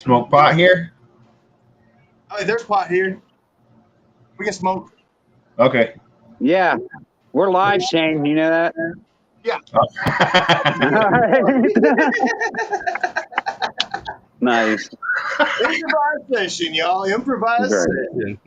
Smoke pot here? Oh, there's pot here. We can smoke. Okay. Yeah. We're live, Shane. You know that? Yeah. Nice. Improvisation, y'all. Improvisation.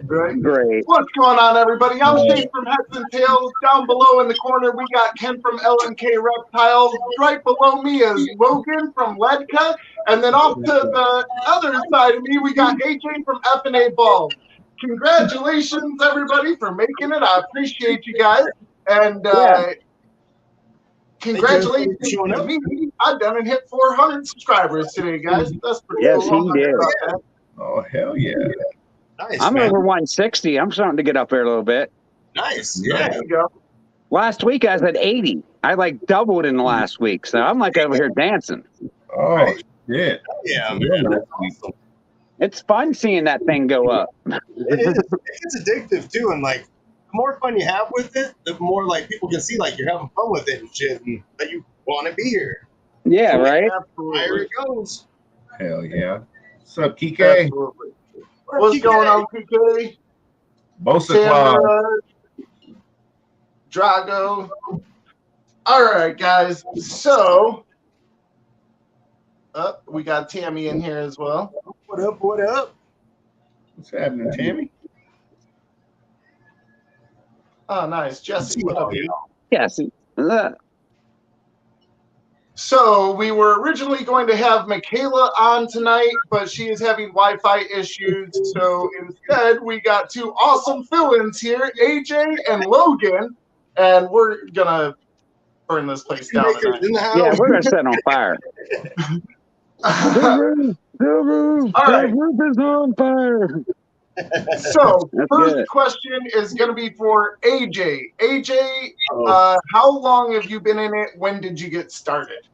Great. What's going on, everybody? I'm Shane from Heads and Tails. Down below in the corner, we got Ken from LMK Reptiles. Right below me is Logan from Ledka. And then off to the other side of me, we got AJ from F&A Balls. Congratulations, everybody, for making it. I appreciate you guys. And congratulations to me. I've done and hit 400 subscribers today, guys. That's pretty cool. Yes, he did. Oh, hell yeah. Nice, I'm man. over 160. I'm starting to get up there a little bit. Nice. There Yeah. you go. Last week I was at 80. I like doubled in the last week. So I'm like over here dancing. Oh, shit. Yeah, man. That's awesome. It's fun seeing that thing go up. It is. It's addictive too, and like the more fun you have with it, the more like people can see like you're having fun with it and shit, and that you want to be here. Yeah, right? Higher it goes. Hell yeah. What's up, Kike? Absolutely. What's going on, PK? Bosa Claw. Tamara, Drago. All right, guys. So, we got Tammy in here as well. What up? What up? What's happening, Tammy? Oh, nice. Jesse, what up? Yes. So, we were originally going to have Michaela on tonight, but she is having Wi-Fi issues. So, instead, we got two awesome fill-ins here, AJ and Logan, and we're going to burn this place down tonight. In the house. Yeah, we're going to set it on fire. The roof is on fire. So, That's first good. question is going to be for AJ. AJ, how long have you been in it? When did you get started?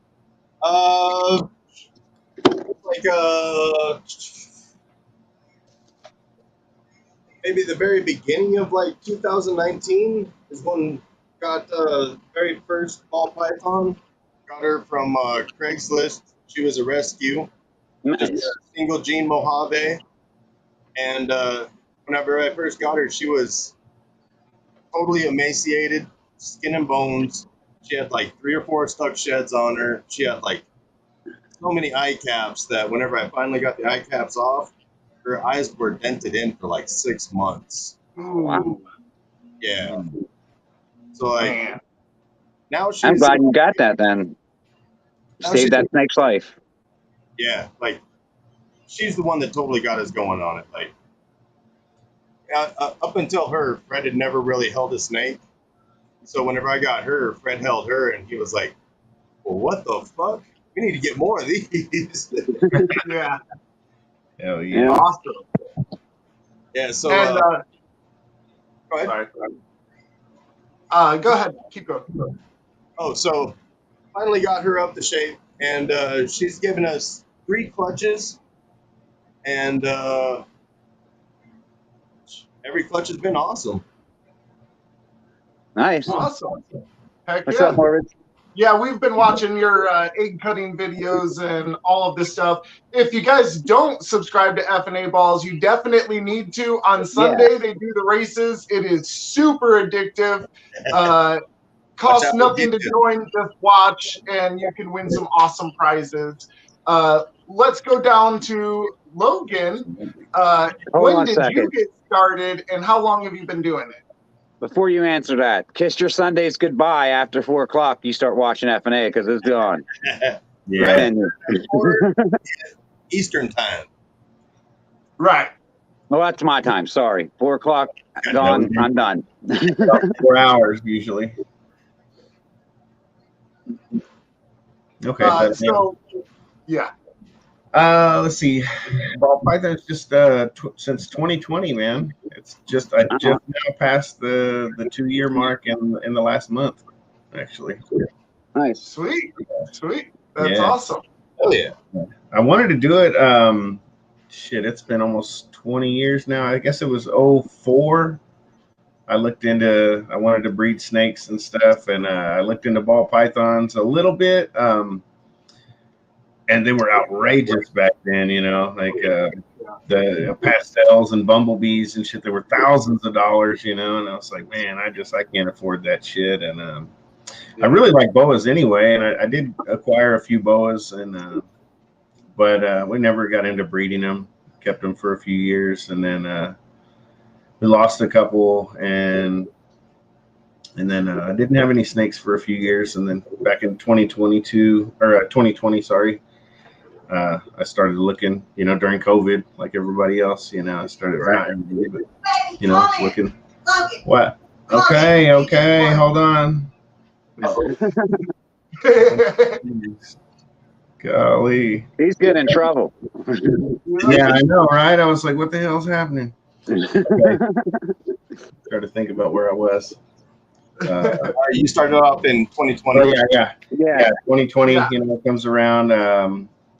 Maybe the very beginning of like 2019 is when got the very first ball python. Got her from Craigslist. She was a rescue. Just Nice. a single gene Mojave. And whenever I first got her, she was totally emaciated, skin and bones. She had like 3 or 4 stuck sheds on her. She had like so many eye caps that whenever I finally got the eye caps off, her eyes were dented in for like 6 months. Wow. Yeah. So like Man. now she's I'm glad you got that then. Save that snake's life. yeah, like she's the one that totally got us going on it. Like up until her, Fred had never really held a snake. So whenever I got her, Fred held her, and he was like, "Well, what the fuck? We need to get more of these." Yeah. Hell yeah. Awesome. Yeah. So And, go ahead. sorry. Go ahead. Keep going. Oh, so finally got her up to shape, and she's given us 3 clutches, and every clutch has been awesome. Nice. Awesome. Heck What's yeah. up, Morgan? Yeah, we've been watching your egg cutting videos and all of this stuff. If you guys don't subscribe to F&A Balls, you definitely need to. On Sunday, they do the races. It is super addictive. Costs nothing to join, just watch, and you can win some awesome prizes. Let's go down to Logan. When did you get started, and how long have you been doing it? Before you answer that, kiss your Sundays goodbye after 4 o'clock. You start watching F&A because it's gone. Yeah. Eastern time. Right. Well, that's my time. Sorry. 4 o'clock, gone. I'm done. 4 hours usually. Okay. So, yeah. Let's see. Ball python's just since 2020, man. It's just I just now passed the 2-year mark in the last month, actually. Nice. Sweet. That's awesome. Oh yeah. I wanted to do it. It's been almost 20 years now. I guess it was 04. I wanted to breed snakes and stuff, and I looked into ball pythons a little bit. and they were outrageous back then, you know, like the pastels and bumblebees and shit. They were thousands of dollars, you know, and I was like, man, I can't afford that shit. And I really like boas anyway, and I did acquire a few boas, and but we never got into breeding them. Kept them for a few years, and then we lost a couple, and then I didn't have any snakes for a few years, and then back in 2020, sorry. I started looking, you know, during COVID, like everybody else, you know, I started, you know, looking. What? Okay, hold on. Golly. He's getting in trouble. Yeah, I know, right? I was like, what the hell's happening? Okay. Try to think about where I was. You started off in 2020. Oh, yeah. 2020, you know, comes around.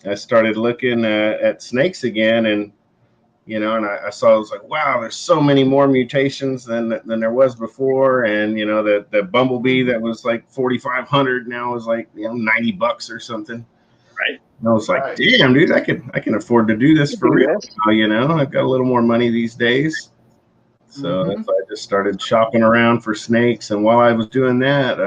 I started looking at snakes again, and you know, and I saw, I was like, wow, there's so many more mutations than there was before, and you know, the bumblebee that was like 4,500 now is like, you know, $90 or something. Right. And I was like, damn, dude, I can afford to do this for real. Now, you know, I've got a little more money these days. So I just started shopping around for snakes, and while I was doing that,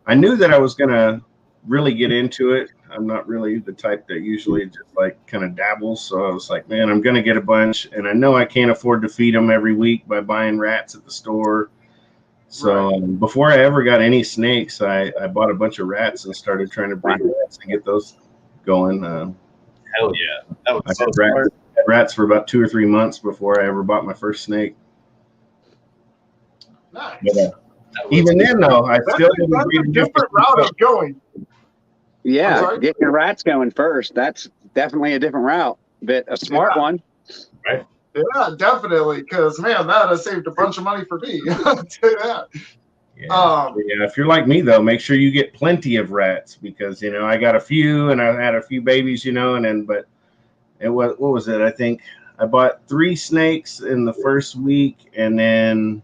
I knew that I was gonna really get into it. I'm not really the type that usually just like kind of dabbles. So I was like, man, I'm gonna get a bunch, and I know I can't afford to feed them every week by buying rats at the store. So before I ever got any snakes, I bought a bunch of rats and started trying to breed rats and get those going. Hell yeah, that was I had rats for about 2 or 3 months before I ever bought my first snake. Nice. But, even then, though, I still didn't breed a different route of going. Yeah, getting your rats going first. That's definitely a different route, but a smart one. Right. Yeah, definitely. Because, man, that has saved a bunch of money for me. I'll tell you that. Yeah. If you're like me, though, make sure you get plenty of rats, because, you know, I got a few, and I had a few babies, you know, and then, but it was, what was it? I think I bought 3 snakes in the first week, and then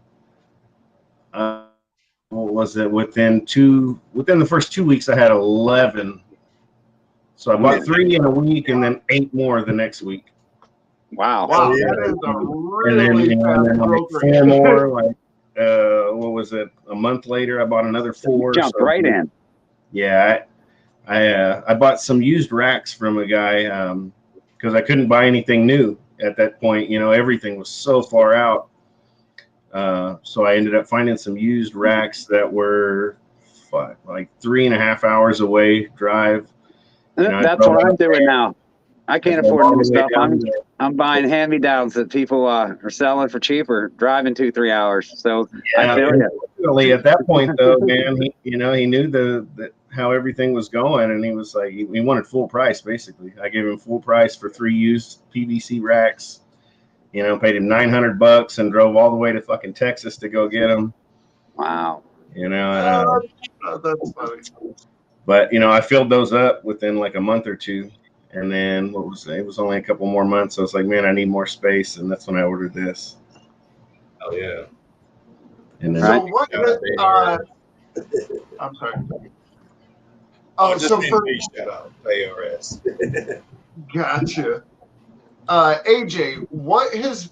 what was it? Within the first 2 weeks, I had 11. So I bought 3 in a week, and then 8 more the next week. Wow. That is a really fast like 4 more. Like what was it? A month later, I bought another 4. Jumped right in. Yeah, I bought some used racks from a guy because I couldn't buy anything new at that point. You know, everything was so far out. So I ended up finding some used racks that were like 3.5 hours away drive. You know, that's what I'm doing now. I can't afford new stuff. I'm buying hand-me-downs that people are selling for cheaper, driving 2-3 hours. So I feel you. At that point, though, man, he knew the how everything was going, and he was like, he wanted full price, basically. I gave him full price for 3 used PVC racks. You know, paid him $900 and drove all the way to fucking Texas to go get them. Wow. You know, that's funny. But you know, I filled those up within like a month or 2, and then it was only a couple more months. I was like, man, I need more space, and that's when I ordered this. Oh yeah. And then, So what? I'm sorry. Oh, just so for shout out ARS. Gotcha. AJ,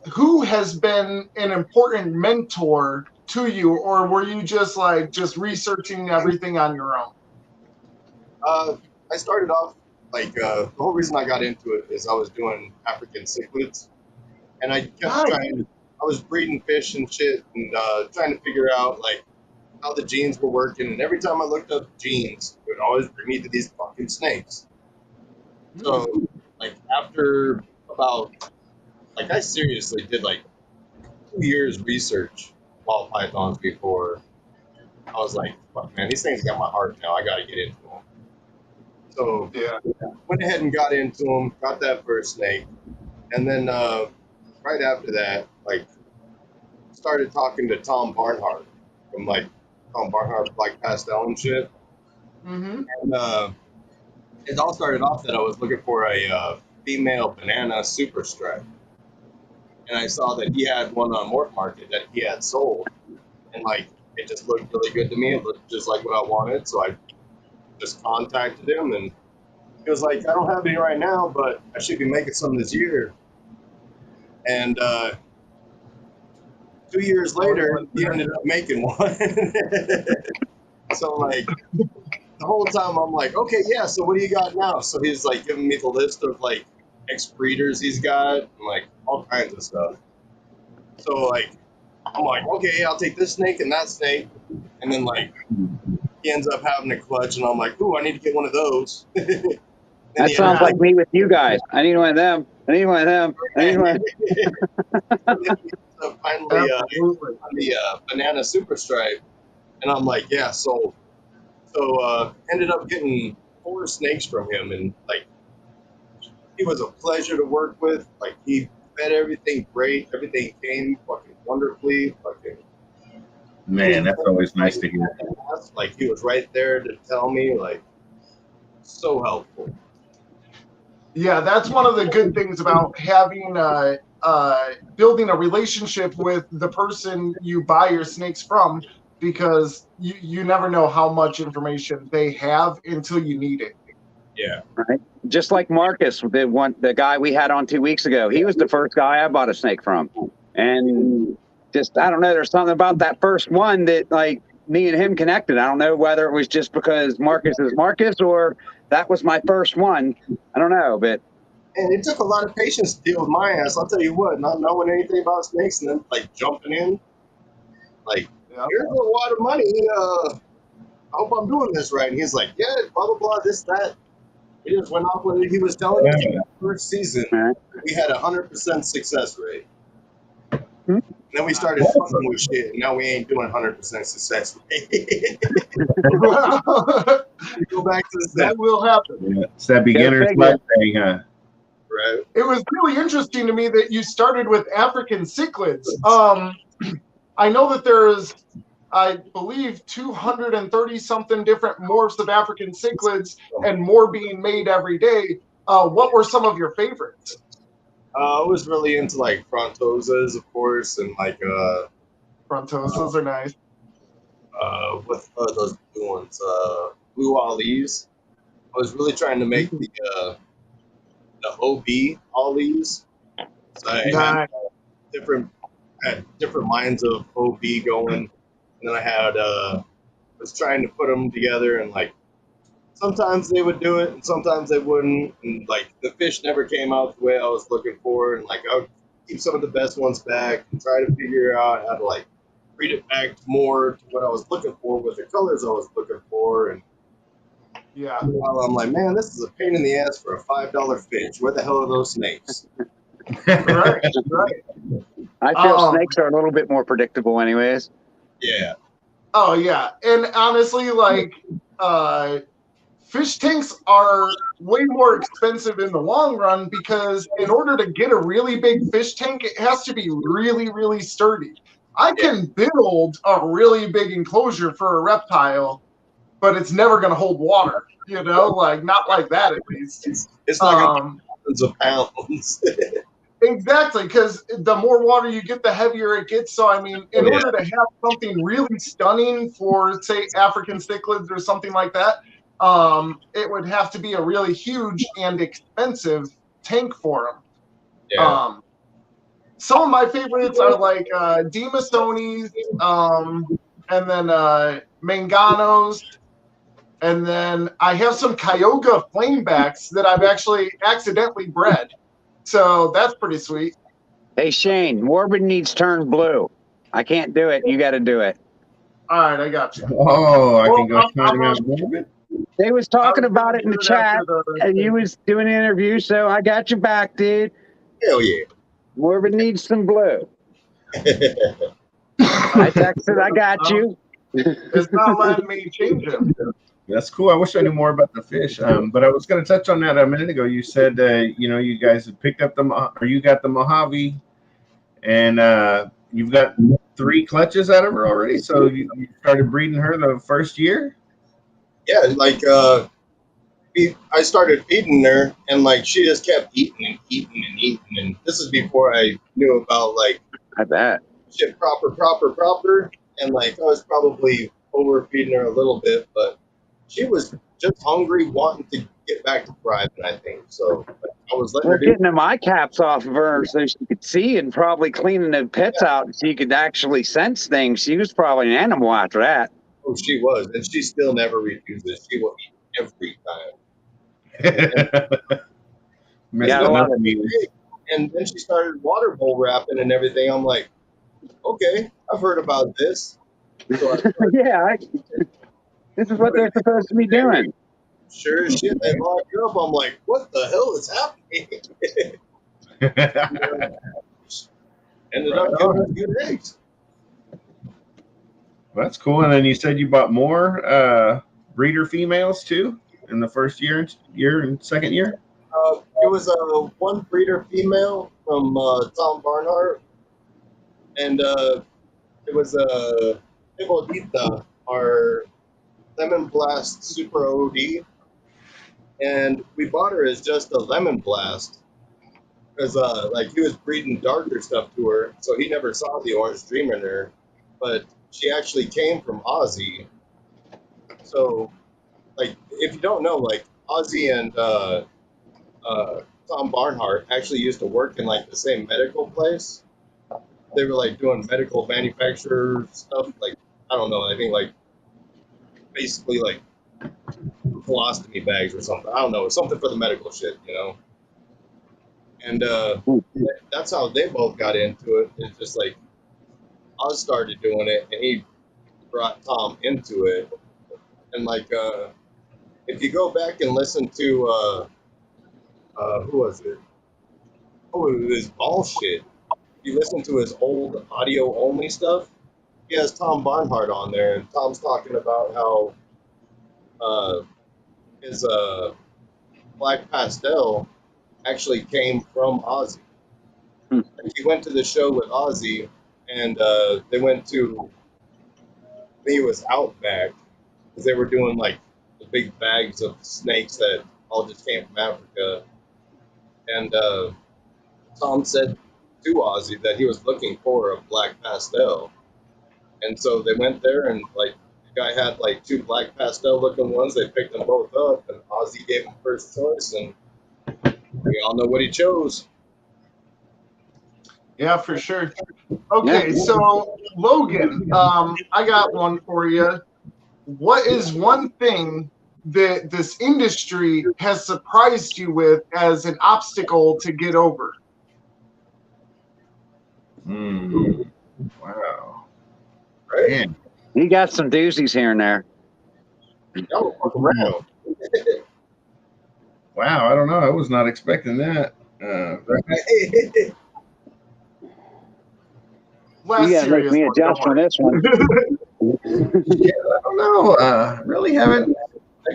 who has been an important mentor to you, or were you just researching everything on your own? I started off the whole reason I got into it is I was doing African cichlids, and I kept I was breeding fish and shit, and trying to figure out how the genes were working. And every time I looked up genes, it would always bring me to these fucking snakes. So after about I seriously did 2 years research ball pythons before I was like, fuck man, these things got my heart now. I gotta get into them. So went ahead and got into them, got that first snake, and then right after that, started talking to Tom Barnhart from Tom Barnhart Black Pastel and shit. Mm-hmm. And it all started off that I was looking for a female banana super stripe, and I saw that he had one on Morph Market that he had sold, and it just looked really good to me. It looked just like what I wanted, so I just contacted him, and He was like, I don't have any right now, but I should be making some this year. And 2 years later, he ended up making one. So like the whole time I'm like, okay, yeah, so what do you got now? So he's like giving me the list of like ex-breeders he's got and like all kinds of stuff. So like I'm like, okay, I'll take this snake and that snake. And then like he ends up having a clutch and I'm like, ooh, I need to get one of those. That sounds like me with you guys. I need one of them. I need one of them. I need one. So finally on the banana super stripe. And I'm like, yeah, so ended up getting 4 snakes from him, and like he was a pleasure to work with. Like he fed everything great, everything came fucking wonderfully. Fucking Man, that's always nice to hear. Like he was right there to tell me, like so helpful. Yeah, that's one of the good things about having building a relationship with the person you buy your snakes from, because you never know how much information they have until you need it. Yeah. Right. Just like Marcus, the guy we had on 2 weeks ago, he was the first guy I bought a snake from. And just, I don't know, there's something about that first one that like me and him connected. I don't know whether it was just because Marcus is Marcus or that was my first one. I don't know, but. And it took a lot of patience to deal with my ass. I'll tell you what, not knowing anything about snakes and then like jumping in, like, here's a lot of money. I hope I'm doing this right. And he's like, yeah, blah, blah, blah, this, that. He just went off with it. He was telling me the first season, we had 100% success rate. And then we started fucking with shit, and now we ain't doing 100% success rate. Go back to the that will happen. Yeah, it's that beginner's life thing, huh? Right. It was really interesting to me that you started with African cichlids. I know that there's, I believe, 230 something different morphs of African cichlids and more being made every day. What were some of your favorites? I was really into like frontosas, of course, and like frontosas are nice. What are those blue ones? Blue Ollie's. I was really trying to make the OB Ollie's. So I had different lines of OB going, and then I had was trying to put them together, and like sometimes they would do it and sometimes they wouldn't, and like the fish never came out the way I was looking for, and like I would keep some of the best ones back and try to figure out how to like breed it back more to what I was looking for with the colors I was looking for. And while I'm like, man, this is a pain in the ass for a $5 fish. Where the hell are those snakes? Right. I feel snakes are a little bit more predictable anyways. Yeah. Oh yeah. And honestly, like fish tanks are way more expensive in the long run, because in order to get a really big fish tank, it has to be really, really sturdy. I can build a really big enclosure for a reptile, but it's never going to hold water, you know, like not like that at least. It's not going to be hundreds of pounds. Exactly, because the more water you get, the heavier it gets. So, I mean, in order to have something really stunning for, say, African cichlids or something like that, it would have to be a really huge and expensive tank for them. Yeah. Some of my favorites are like Demosones, and then Manganos, and then I have some Kyogre flamebacks that I've actually accidentally bred. So that's pretty sweet. Hey, Shane, Morbid needs turned blue. I can't do it. You got to do it. All right, I got you. Oh, I can go find out Morbid. They was talking about it in the chat, and you was doing an interview, so I got your back, dude. Hell yeah. Morbid needs some blue. I texted, I got you. It's not letting me change him. That's cool. I wish I knew more about the fish. But I was going to touch on that a minute ago. You said, you guys had picked up you got the Mojave, and you've got 3 clutches out of her already. So you started breeding her the first year? Yeah, like I started feeding her, and like she just kept eating and eating and eating. And this is before I knew about like I bet shit proper. And like I was probably overfeeding her a little bit, but she was just hungry, wanting to get back to thriving, I think. So I was letting her do getting the eye caps off of her so she could see, and probably cleaning the pits out so you could actually sense things. She was probably an animal after that. Oh, she was, and she still never refuses. She will eat every time. And then she started water bowl wrapping and everything. I'm like, okay, I've heard about this. So this is what they're supposed to be doing. Sure as shit, they locked her up. I'm like, what the hell is happening? Ended up giving good eggs. That's cool. And then you said you bought more breeder females too in the first year and second year? It was one breeder female from Tom Barnhart, and it was a Hippolyta, our Lemon Blast Super OD, and we bought her as just a Lemon Blast because like he was breeding darker stuff to her, so he never saw the orange dream in her, but she actually came from Ozzy. So, like, if you don't know, like Ozzy and Tom Barnhart actually used to work in like the same medical place. They were like doing medical manufacturer stuff, like I don't know, I think like basically like colostomy bags or something. I don't know, something for the medical shit, you know. And that's how they both got into it. It's just like Oz started doing it, and he brought Tom into it. And like, if you go back and listen to who was it? Oh, it was ball shit. You listen to his old audio only stuff, he has Tom Barnhart on there, and Tom's talking about how his Black Pastel actually came from Ozzy. Like he went to the show with Ozzy, and they went to, I think it was Outback, because they were doing like the big bags of snakes that all just came from Africa. And Tom said to Ozzy that he was looking for a Black Pastel. And so they went there, and like the guy had like two Black Pastel looking ones. They picked them both up, and Ozzy gave him first choice, and we all know what he chose. Yeah, for sure. Okay, so Logan, I got one for you. What is one thing that this industry has surprised you with as an obstacle to get over? Wow. Right? Man. You got some doozies here and there. Oh, fuck around. Wow, I don't know. I was not expecting that. Right? You gotta make me adjust on this one. Yeah, I don't know. Really haven't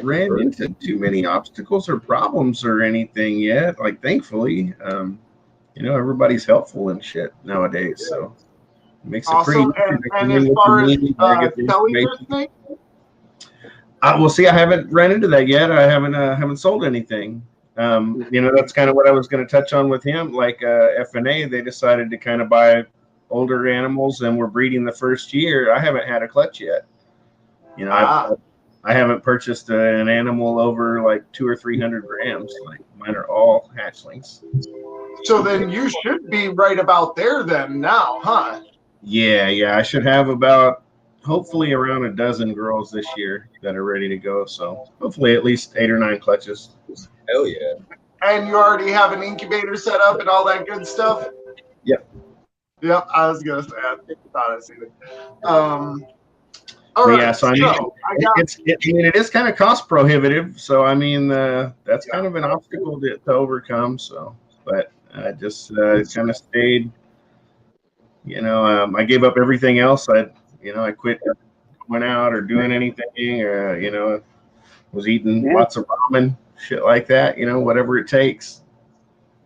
ran into too many obstacles or problems or anything yet. Like, thankfully, you know, everybody's helpful and shit nowadays. So it makes it pretty. And as far as selling your snake? Well, see, I haven't ran into that yet. I haven't sold anything. You know, that's kind of what I was going to touch on with him. Like FNA, they decided to kind of buy older animals, and we're breeding the first year. I haven't had a clutch yet. You know, I haven't purchased an animal over like 200 or 300 grams. Like mine are all hatchlings. So then you should be right about there then now, huh? Yeah. I should have about, hopefully around a dozen girls this year that are ready to go. So hopefully at least 8 or 9 clutches. Hell yeah. And you already have an incubator set up and all that good stuff? Yep, I was gonna say. I thought I seen it. All right. Yeah, so I mean, it is kind of cost prohibitive. So I mean, that's kind of an obstacle to overcome. So, but I just kind of stayed. You know, I gave up everything else. I quit going out or doing anything. Or you know, was eating lots of ramen, shit like that. You know, whatever it takes.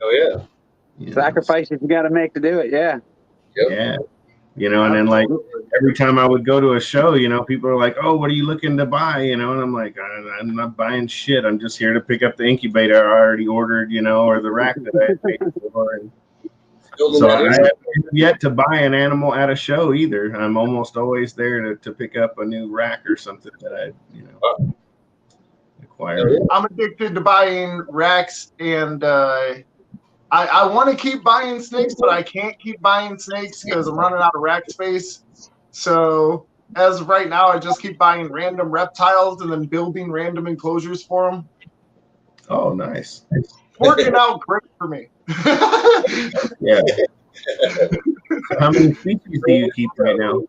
Oh yeah. Sacrifices you got to make to do it. Yeah. Yep. Yeah. You know, and then like every time I would go to a show, you know, people are like, "Oh, what are you looking to buy?" You know, and I'm like, "I'm not buying shit. I'm just here to pick up the incubator I already ordered, you know, or the rack that I paid for." And so I haven't yet to buy an animal at a show either. I'm almost always there to pick up a new rack or something that I, you know, acquire. I'm addicted to buying racks, and I want to keep buying snakes, but I can't keep buying snakes because I'm running out of rack space. So as of right now, I just keep buying random reptiles and then building random enclosures for them. Oh, nice. Working out great for me. Yeah. How many species do you keep right now?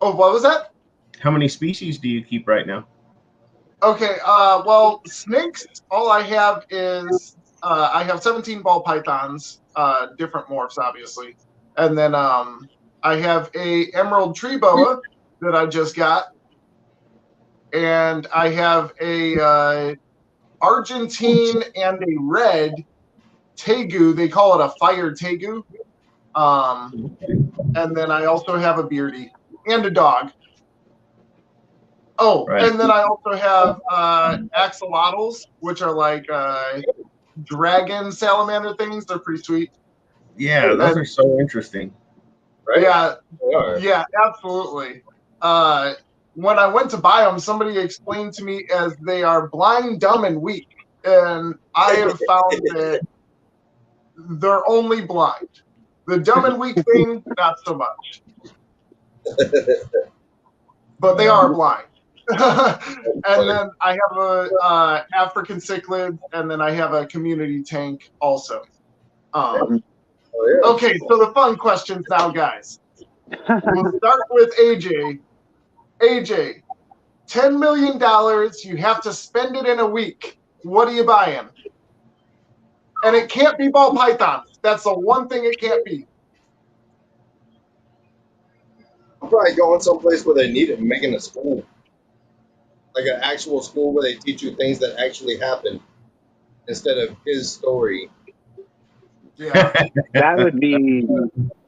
Oh, what was that? How many species do you keep right now? Okay, well, snakes, all I have is, I have 17 ball pythons, different morphs, obviously. And then I have a emerald tree boa that I just got. And I have a Argentine and a red tegu. They call it a fire tegu. And then I also have a beardy and a dog. Oh, Right. and then I also have axolotls, which are like dragon salamander things. They're pretty sweet. Yeah, those are so interesting. Right? Yeah, They are. yeah, absolutely. When I went to buy them, somebody explained to me as they are blind, dumb, and weak. And I have found that they're only blind. The dumb and weak thing, not so much. But they are blind. And then I have a African cichlid, and then I have a community tank also. Okay, so the fun questions now, guys. We'll start with AJ. AJ, $10 million, you have to spend it in a week. What are you buying? And it can't be ball pythons. That's the one thing it can't be. I'm probably going someplace where they need it and making a school. Like an actual school where they teach you things that actually happen instead of his story. Yeah. That would be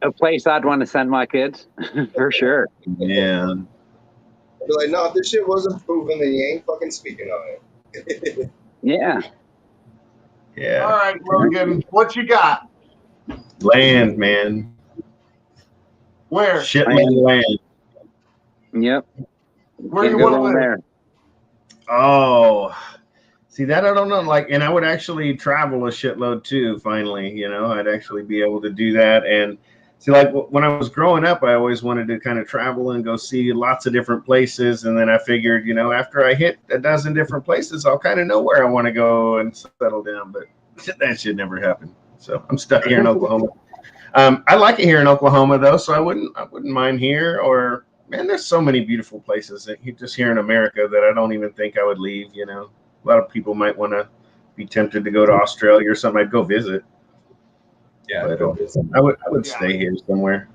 a place I'd want to send my kids for sure. Yeah. I'd be like, no, if this shit wasn't proven, then you ain't fucking speaking on it. Yeah. Yeah. All right, Logan, what you got? Land, man. Where? Shitland land. Yep. Where you Can't go want to wrong live? there. Oh, see that I don't know. Like, and I would actually travel a shitload too. Finally, you know, I'd actually be able to do that. And see, like when I was growing up, I always wanted to kind of travel and go see lots of different places. And then I figured, you know, after I hit a dozen different places, I'll kind of know where I want to go and settle down. But that shit never happened. So I'm stuck here in Oklahoma. I like it here in Oklahoma though, so I wouldn't mind here. Or man, there's so many beautiful places just here in America that I don't even think I would leave. You know, a lot of people might want to be tempted to go to Australia or something. I'd go visit. Yeah, But, go visit. I would stay here somewhere.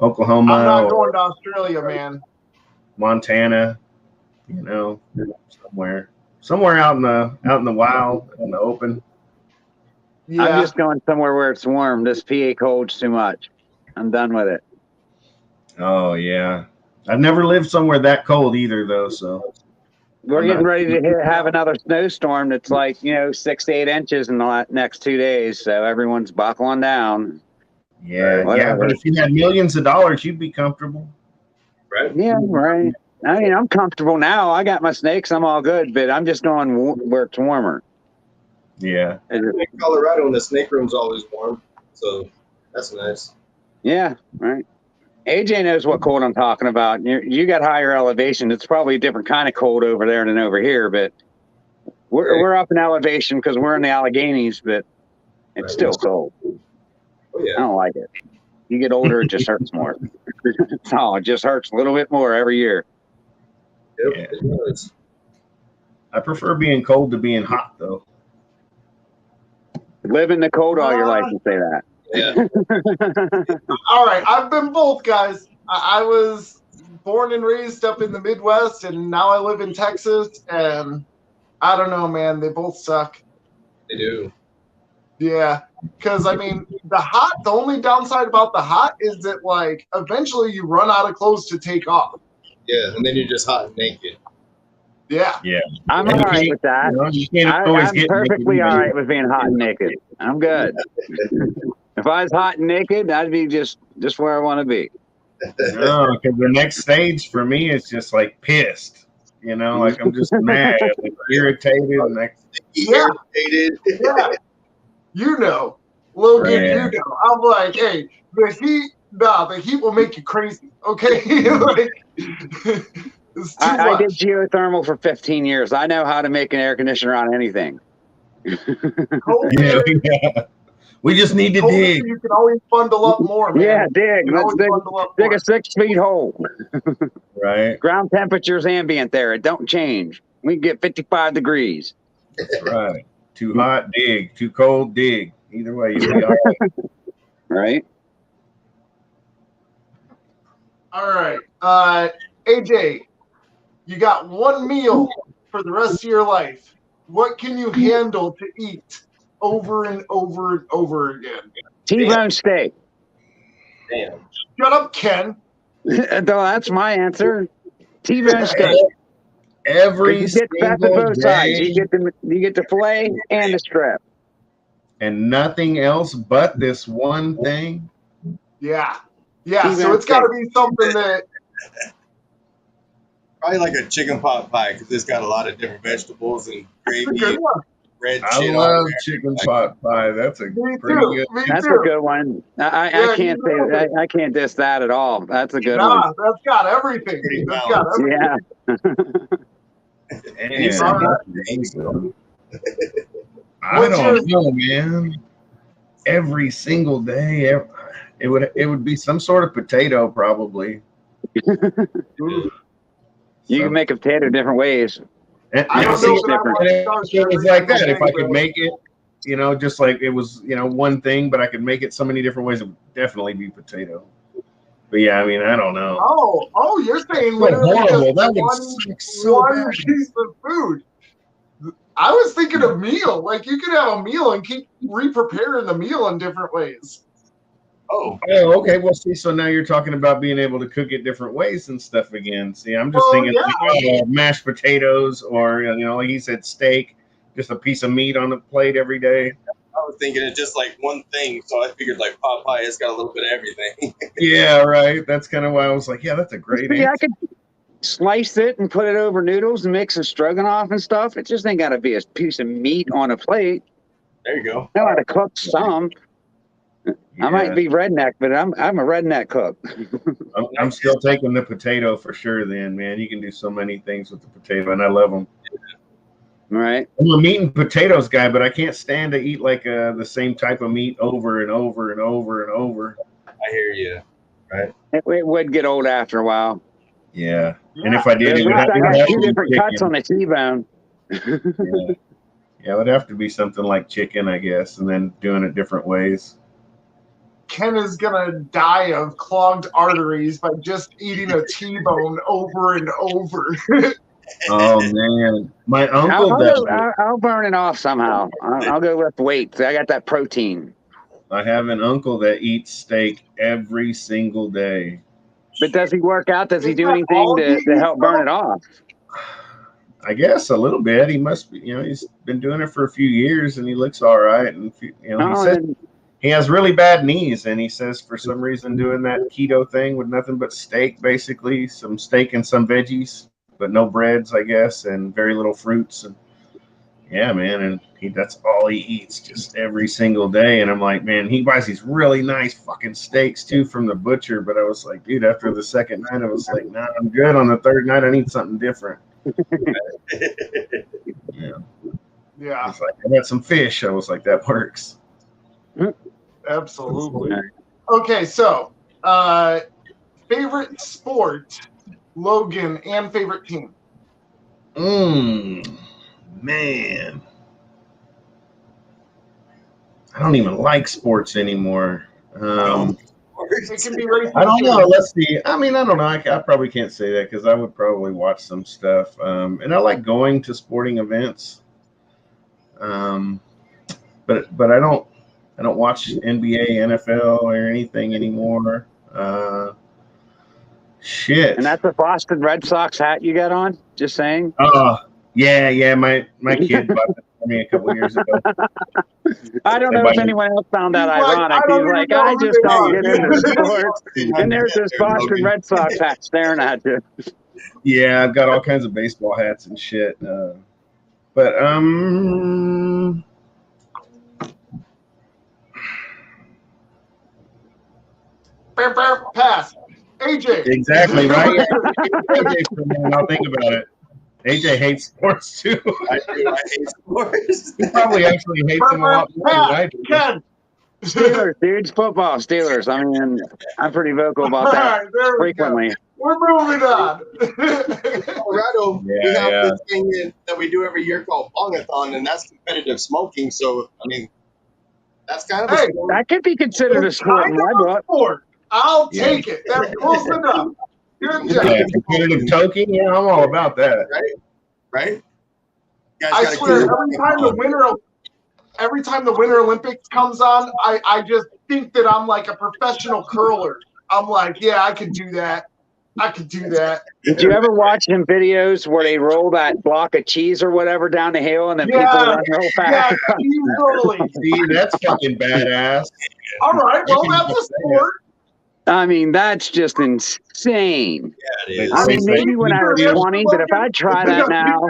Oklahoma, I'm not or going to Australia, man. Montana. You know, somewhere out in the wild, in the open. Yeah. I'm just going somewhere where it's warm. This PA cold's too much. I'm done with it. Oh yeah, I've never lived somewhere that cold either, though. So We're getting ready to have another snowstorm that's like, 6 to 8 inches in the next 2 days. So everyone's buckling down. yeah, Whatever. But if you had millions of dollars, you'd be comfortable. Right? Yeah, right. I mean, I'm comfortable now. I got my snakes. I'm all good, but I'm just going where it's warmer. Yeah. In Colorado, and the snake room's always warm, so that's nice. Yeah, right. AJ knows what cold I'm talking about. You got higher elevation. It's probably a different kind of cold over there than over here, but we're up in elevation because we're in the Alleghenies, but it's still cold. Oh yeah. I don't like it. You get older, it just hurts more. It just hurts a little bit more every year. Yep, Yeah. it does. I prefer being cold to being hot, though. Live in the cold all your life and say that. Yeah. All right, I've been both, guys. I was born and raised up in the Midwest, and now I live in Texas, and I don't know, man. They both suck. They do. Yeah, because, I mean, the only downside about the hot is that, like, eventually you run out of clothes to take off. Yeah, and then you're just hot and naked. Yeah. Yeah. I'm all right with that. You can't always I'm get perfectly naked. all right with being hot and naked. I'm good. If I was hot and naked, I'd be just where I want to be. No, because the next stage for me is just like pissed. You know, like I'm just mad, like irritated, and like irritated. Yeah. You know, Logan, Yeah. you know. I'm like, hey, the heat will make you crazy, okay? Like, it's too I did much. geothermal for 15 years. I know how to make an air conditioner on anything. Cold Yeah, air, yeah. We just need to cold air, dig. you can always bundle up more, man. Yeah, dig. You can Let's always bundle up dig more. a 6 feet hole. Right. Ground temperature's ambient there. It don't change. We can get 55 degrees. That's right. Too hot, dig. Too cold, dig. Either way, you'll be all right. Right? All right. AJ, you got one meal for the rest of your life. What can you handle to eat over and over and over again? T-bone steak. Damn. Shut up, Ken. That's my answer. T-bone steak. Every You get fat to single both sides. day, You get the fillet and the strap. and nothing else but this one thing. Yeah. Yeah, so T-bone it's got to steak. be something that, Probably like a chicken pot pie because it's got a lot of different vegetables and that's a gravy good and one. red I shit love on there. chicken pot pie. That's a Me pretty too. good. Me That's too. a good one. I Yeah, can't you know say I can't diss that at all. That's a good one. Nah, that's got everything. Pretty That's got everything. Yeah. Man, All right. I What's don't know, man. Every single day, it would be some sort of potato, probably. You can make a potato different ways. And, I don't see, know that I want to if start it was every like single that, if day, I could though. make it, you know, just like it was, you know, one thing, but I could make it so many different ways, it would definitely be potato. But yeah, I mean, I don't know. Oh, you're saying What literally horrible. just That would one suck so bad. piece of food. I was thinking of meal. Like you could have a meal and keep re-preparing the meal in different ways. Oh, Oh, okay. Well, see, so now you're talking about being able to cook it different ways and stuff again. See, I'm just Well, thinking yeah. mashed potatoes or, you know, like he said, steak, just a piece of meat on the plate every day. I was thinking it's just like one thing, so I figured like pot pie, it's got a little bit of everything. Yeah, right. That's kind of why I was like, yeah, that's a great Yeah, I answer. could slice it and put it over noodles and make some stroganoff and stuff. It just ain't got to be a piece of meat on a plate. There you go. I know how to cook some. I might be redneck, but I'm a redneck cook. I'm still taking the potato for sure. Then, man, you can do so many things with the potato, and I love them. Right? I'm a meat and potatoes guy, but I can't stand to eat like the same type of meat over and over and over and over. I hear you. Right. It would get old after a while. Yeah, and if I did, it would I have, got to two be different cuts chicken. on the T-bone. Yeah, it would have to be something like chicken, I guess, and then doing it different ways. Ken is gonna die of clogged arteries by just eating a T-bone over and over. Oh man, my uncle does it. I'll burn it off somehow. I'll go lift weights. I got that protein. I have an uncle that eats steak every single day. But does he work out? Does he Is do that anything all he to help eats, burn though? it off? I guess a little bit. He must be, you know, he's been doing it for a few years, and he looks all right. And you know, he says he has really bad knees, and he says for some reason doing that keto thing with nothing but steak, basically some steak and some veggies, but no breads, I guess, and very little fruits. And yeah, man, and that's all he eats just every single day. And I'm like, man, he buys these really nice fucking steaks too from the butcher. But I was like, dude, after the second night, I was like, nah, I'm good. On the third night, I need something different. Yeah, He's like, I got some fish. I was like, that works. absolutely. Okay, so favorite sport, Logan, and favorite team. Man, I don't even like sports anymore. It can be racing. I don't know. Let's see. I mean, I don't know. I probably can't say that because I would probably watch some stuff. And I like going to sporting events. But I don't watch NBA, NFL, or anything anymore. Shit. And that's a Boston Red Sox hat you got on? Just saying. Oh, yeah. My kid bought it for me a couple of years ago. I don't know if anyone else found that He's like, ironic. I don't He's even like, know I who just they don't are. get into sports. And there's this Boston Red Sox hat staring at you. Yeah, I've got all kinds of baseball hats and shit. But pass. AJ. exactly right. AJ for a minute, I'll think about it. AJ hates sports too. I do. I hate sports. He probably actually hates them a lot more than I do. Ken. Steelers, dude, football, Steelers. I mean, I'm pretty vocal about that frequently. We're moving on. Colorado, we have this thing that we do every year called Bongathon, and that's competitive smoking. So, I mean, that's kind of a sport. That could be considered a sport in my book. I'll take it. That's close enough. Good job. Yeah, competitive toking. Yeah, I'm all about that. Right? I swear, every time the Winter Olympics comes on, I just think that I'm like a professional curler. I'm like, yeah, I could do that. Did you ever watch them videos where they roll that block of cheese or whatever down the hill and then people run real fast? Yeah, totally. See, that's fucking badass. All right, well, that's a sport. I mean, that's just insane. Yeah, it is. I mean, maybe when I was 20, but if I try that now,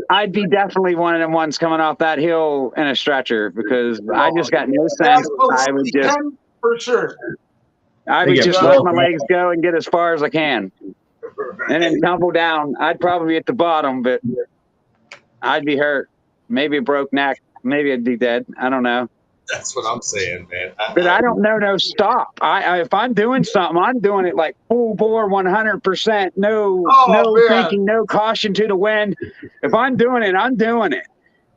I'd be definitely one of them ones coming off that hill in a stretcher because I just got no sense. I would just, for sure. I would just let my legs go and get as far as I can, and then tumble down. I'd probably be at the bottom, but I'd be hurt. Maybe a broke neck. Maybe I'd be dead. I don't know. That's what I'm saying, man. But I don't know no stop. If I'm doing something, I'm doing it like full bore, 100%. No thinking, no caution to the wind. If I'm doing it, I'm doing it.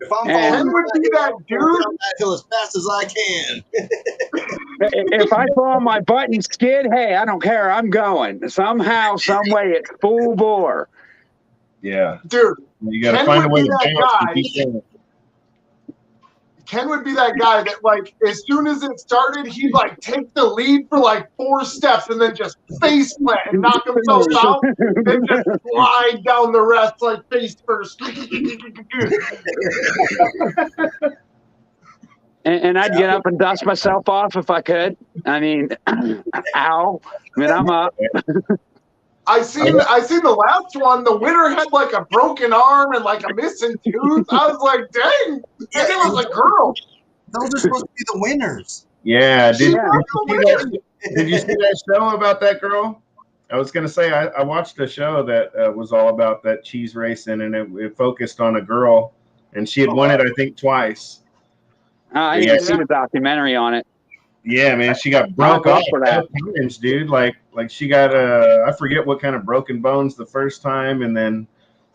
If I'm falling would be that dude that hill as fast as I can. If I fall on my butt and skid, hey, I don't care. I'm going. Somehow, some way, it's full bore. Yeah. Dude. You got to find a way to bounce. Ken would be that guy that, like, as soon as it started, he'd, like, take the lead for, like, 4 steps and then just face plant and knock himself out and just slide down the rest, like, face first. And I'd get up and dust myself off if I could. I mean, ow. I mean, I'm up. I seen the last one. The winner had like a broken arm and like a missing tooth. I was like, dang, and it was a girl. Those are supposed to be the winners. Yeah. Did you see that show about that girl? I was gonna say I watched a show that was all about that cheese racing, and it focused on a girl, and she had won it I think twice. I didn't see the documentary on it. Yeah, man, she got broke off for that times, dude. Like she got I forget what kind of broken bones the first time, and then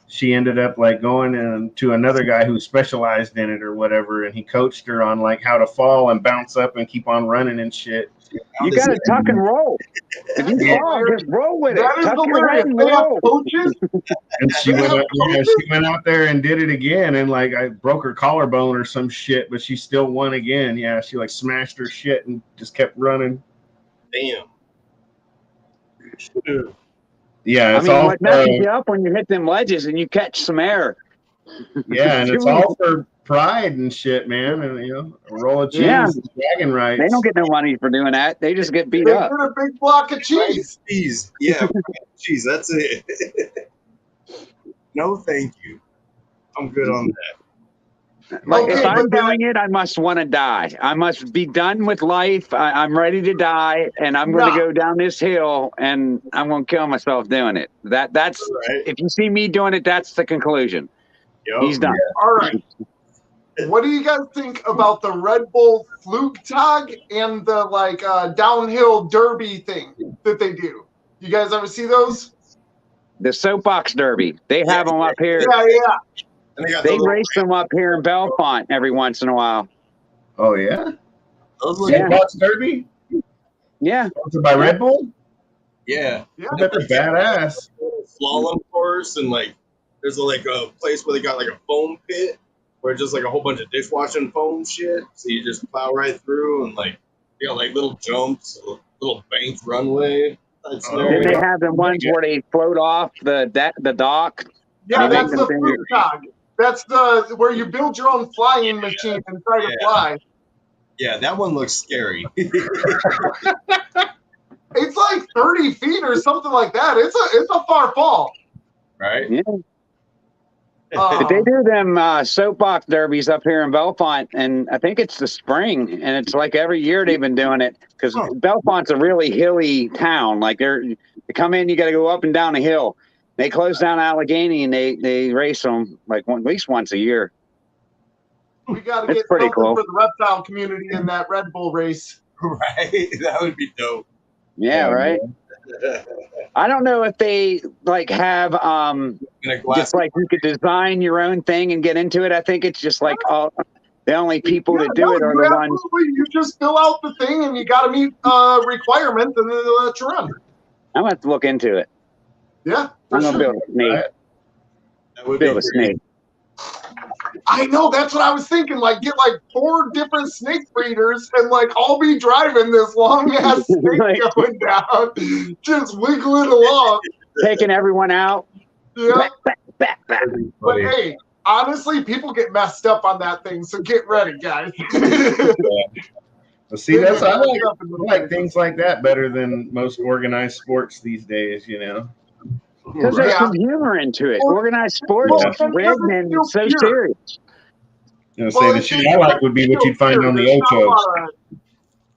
she ended up like going to another guy who specialized in it or whatever, and he coached her on like how to fall and bounce up and keep on running and shit. You got to tuck and roll. If you fall, just roll with it. Tuck your head and roll. And she went out there and did it again, and like I broke her collarbone or some shit, but she still won again. Yeah, she like smashed her shit and just kept running. Damn. Yeah, it's all what messes you up when you hit them ledges and you catch some air. Yeah, and it's all for pride and shit, man. And a roll of cheese, dragon rights. They don't get no money for doing that. They just get beat up. They put a big block of cheese. Cheese, yeah, cheese. That's it. No, thank you. I'm good on that. Like if I'm doing it, I must want to die. I must be done with life. I'm ready to die, and I'm going to go down this hill, and I'm going to kill myself doing it. That's right. If you see me doing it, that's the conclusion. Yep. He's done. Yeah. All right. What do you guys think about the Red Bull Flugtag and the downhill derby thing that they do? You guys ever see those? The soapbox derby. They have them up here. Yeah. And they race them up here in Bellefonte every once in a while. Oh yeah. Those soapbox derby. Yeah. Sponsored by Red Bull. Yeah. I bet they're badass. Slalom course and there's a place where they got like a foam pit where it's just like a whole bunch of dishwashing foam shit. So you just plow right through and little jumps, little banked runway. Then they have the ones where they float off the dock. Yeah, that's the Flugtag. That's where you build your own flying machine and try to fly. Yeah, that one looks scary. It's like 30 feet or something like that. It's a far fall. Right. Yeah. But they do them soapbox derbies up here in Bellefonte, and I think it's the spring, and it's like every year they've been doing it because Bellefonte's a really hilly town. Like to come in, you got to go up and down a hill. They close down Allegheny and they race them like at least once a year. We got to get something for the reptile community in that Red Bull race. Right, that would be dope. Yeah, right. I don't know if they like have just like you could design your own thing and get into it. I think it's just like the only people that do it are the ones. You just fill out the thing and you got to meet requirements and then they'll let you run. I'm gonna have to look into it. Yeah, I'm gonna build a snake. That would Build a snake. I know, that's what I was thinking. Like, get like 4 different snake breeders and like I'll be driving this long ass snake going down, just wiggling along, taking everyone out. Yeah. But hey, honestly, people get messed up on that thing, so get ready, guys. Well, see, I like things like that better than most organized sports these days. You know. Because there's some humor into it. Organized sports, Redman, it's so serious. The shit I like would be what you'd find on the Ochos.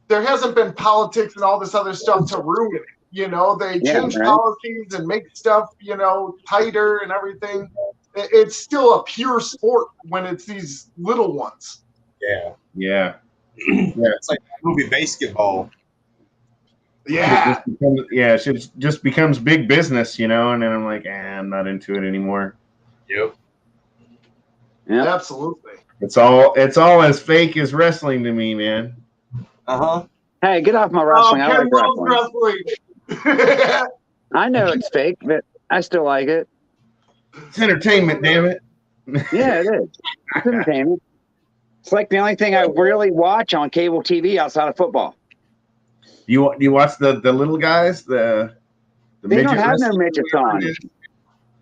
There hasn't been politics and all this other stuff to ruin it. You know, they change policies and make stuff, you know, tighter and everything. It's still a pure sport when it's these little ones. Yeah. It's like movie basketball. Yeah. It just becomes big business, you know, and then I'm like, I'm not into it anymore. Yep. Yeah, absolutely. It's all as fake as wrestling to me, man. Hey, get off my wrestling. I like wrestling. I know it's fake, but I still like it. It's entertainment, damn it. Yeah, it is. It's entertainment. It's like the only thing I really watch on cable TV outside of football. You watch the little guys? They don't have no midgets on.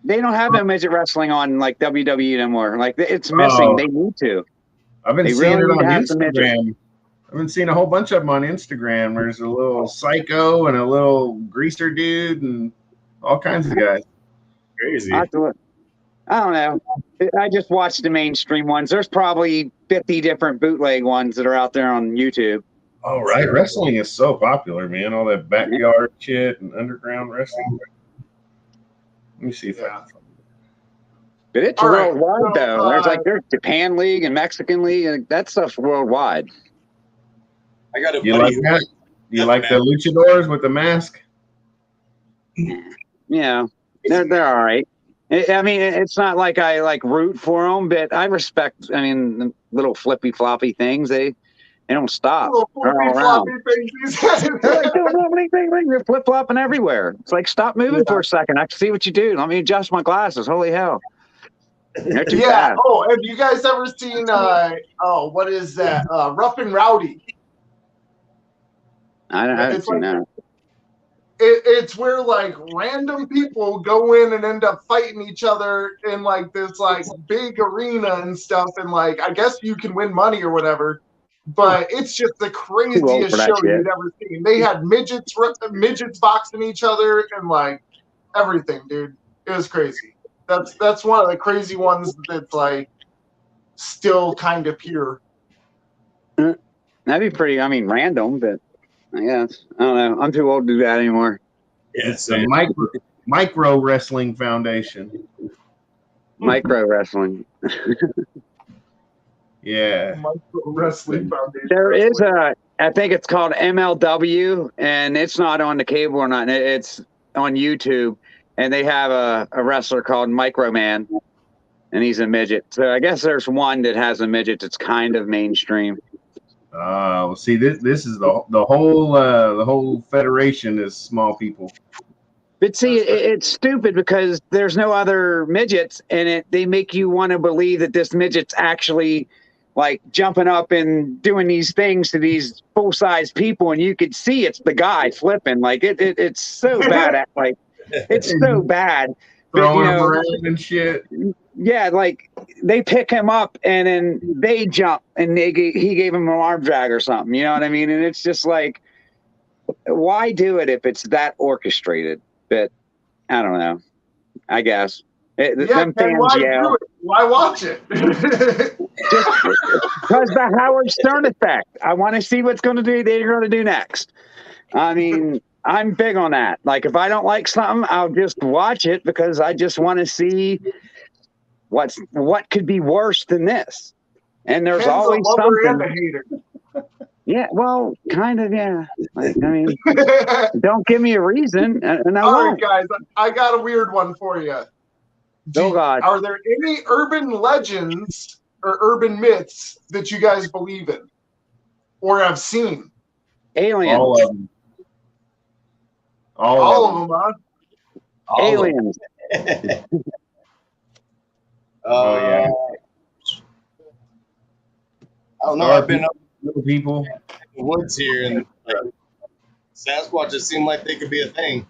They don't have no midget wrestling on like WWE anymore. Like it's missing. They need to. I've been seeing it on Instagram. I've been seeing a whole bunch of them on Instagram. There's a little psycho and a little greaser dude and all kinds of guys. Crazy. I don't know. I just watch the mainstream ones. There's probably 50 different bootleg ones that are out there on YouTube. Oh, right. Wrestling is so popular, man. All that backyard shit and underground wrestling. Let me see if I can. But it's worldwide, though. There's Japan League and Mexican League, and that stuff's worldwide. I got a You like that? You like the luchadors with the mask? Yeah, they're all right. I mean, it's not like I like root for them, but I respect. I mean, the little flippy floppy things. They don't stop. They're all around. They're flip flopping everywhere. It's like stop moving for a second. I can see what you do. Let me adjust my glasses. Holy hell! They're too fast. Oh, have you guys ever seen? What is that? Rough and Rowdy. I haven't seen that. It's where like random people go in and end up fighting each other in like this like big arena and stuff, and like I guess you can win money or whatever. But it's just the craziest show you'd ever seen. They had midgets boxing each other and like everything, dude. It was crazy. That's one of the crazy ones that's like still kind of pure. That'd be pretty. I mean, random, but I guess I don't know. I'm too old to do that anymore. It's the Micro Wrestling Foundation. Micro Wrestling. Yeah. Wrestling Foundation. There is I think it's called MLW, and it's not on the cable or not. It's on YouTube, and they have a wrestler called Micro Man, and he's a midget. So I guess there's one that has a midget that's kind of mainstream. See, this is the whole federation is small people. But see, it's stupid because there's no other midgets, and they make you want to believe that this midget's actually like jumping up and doing these things to these full-size people, and you could see it's the guy flipping. Like it's so bad. It's so bad. Throwing him around and shit. Yeah, like they pick him up and then they jump and he gave him an arm drag or something. You know what I mean? And it's just like why do it if it's that orchestrated? But I don't know. I guess. Yeah, Them Ken, fans why yell. do it? Why watch it? Just because the Howard Stern effect. I want to see what's they're going to do next. I mean, I'm big on that. Like, if I don't like something, I'll just watch it because I just want to see what could be worse than this. And there's Ken's always a lover something. and a hater. Yeah, well, kind of, yeah. Like, I mean, don't give me a reason, and I All won't. right, guys, I got a weird one for you. Oh, God. Are there any urban legends or urban myths that you guys believe in or have seen? Aliens. All of them. All of them, huh? Aliens. Oh, yeah. I don't know. I've been up Little people. in the woods here, and Sasquatches seem like they could be a thing.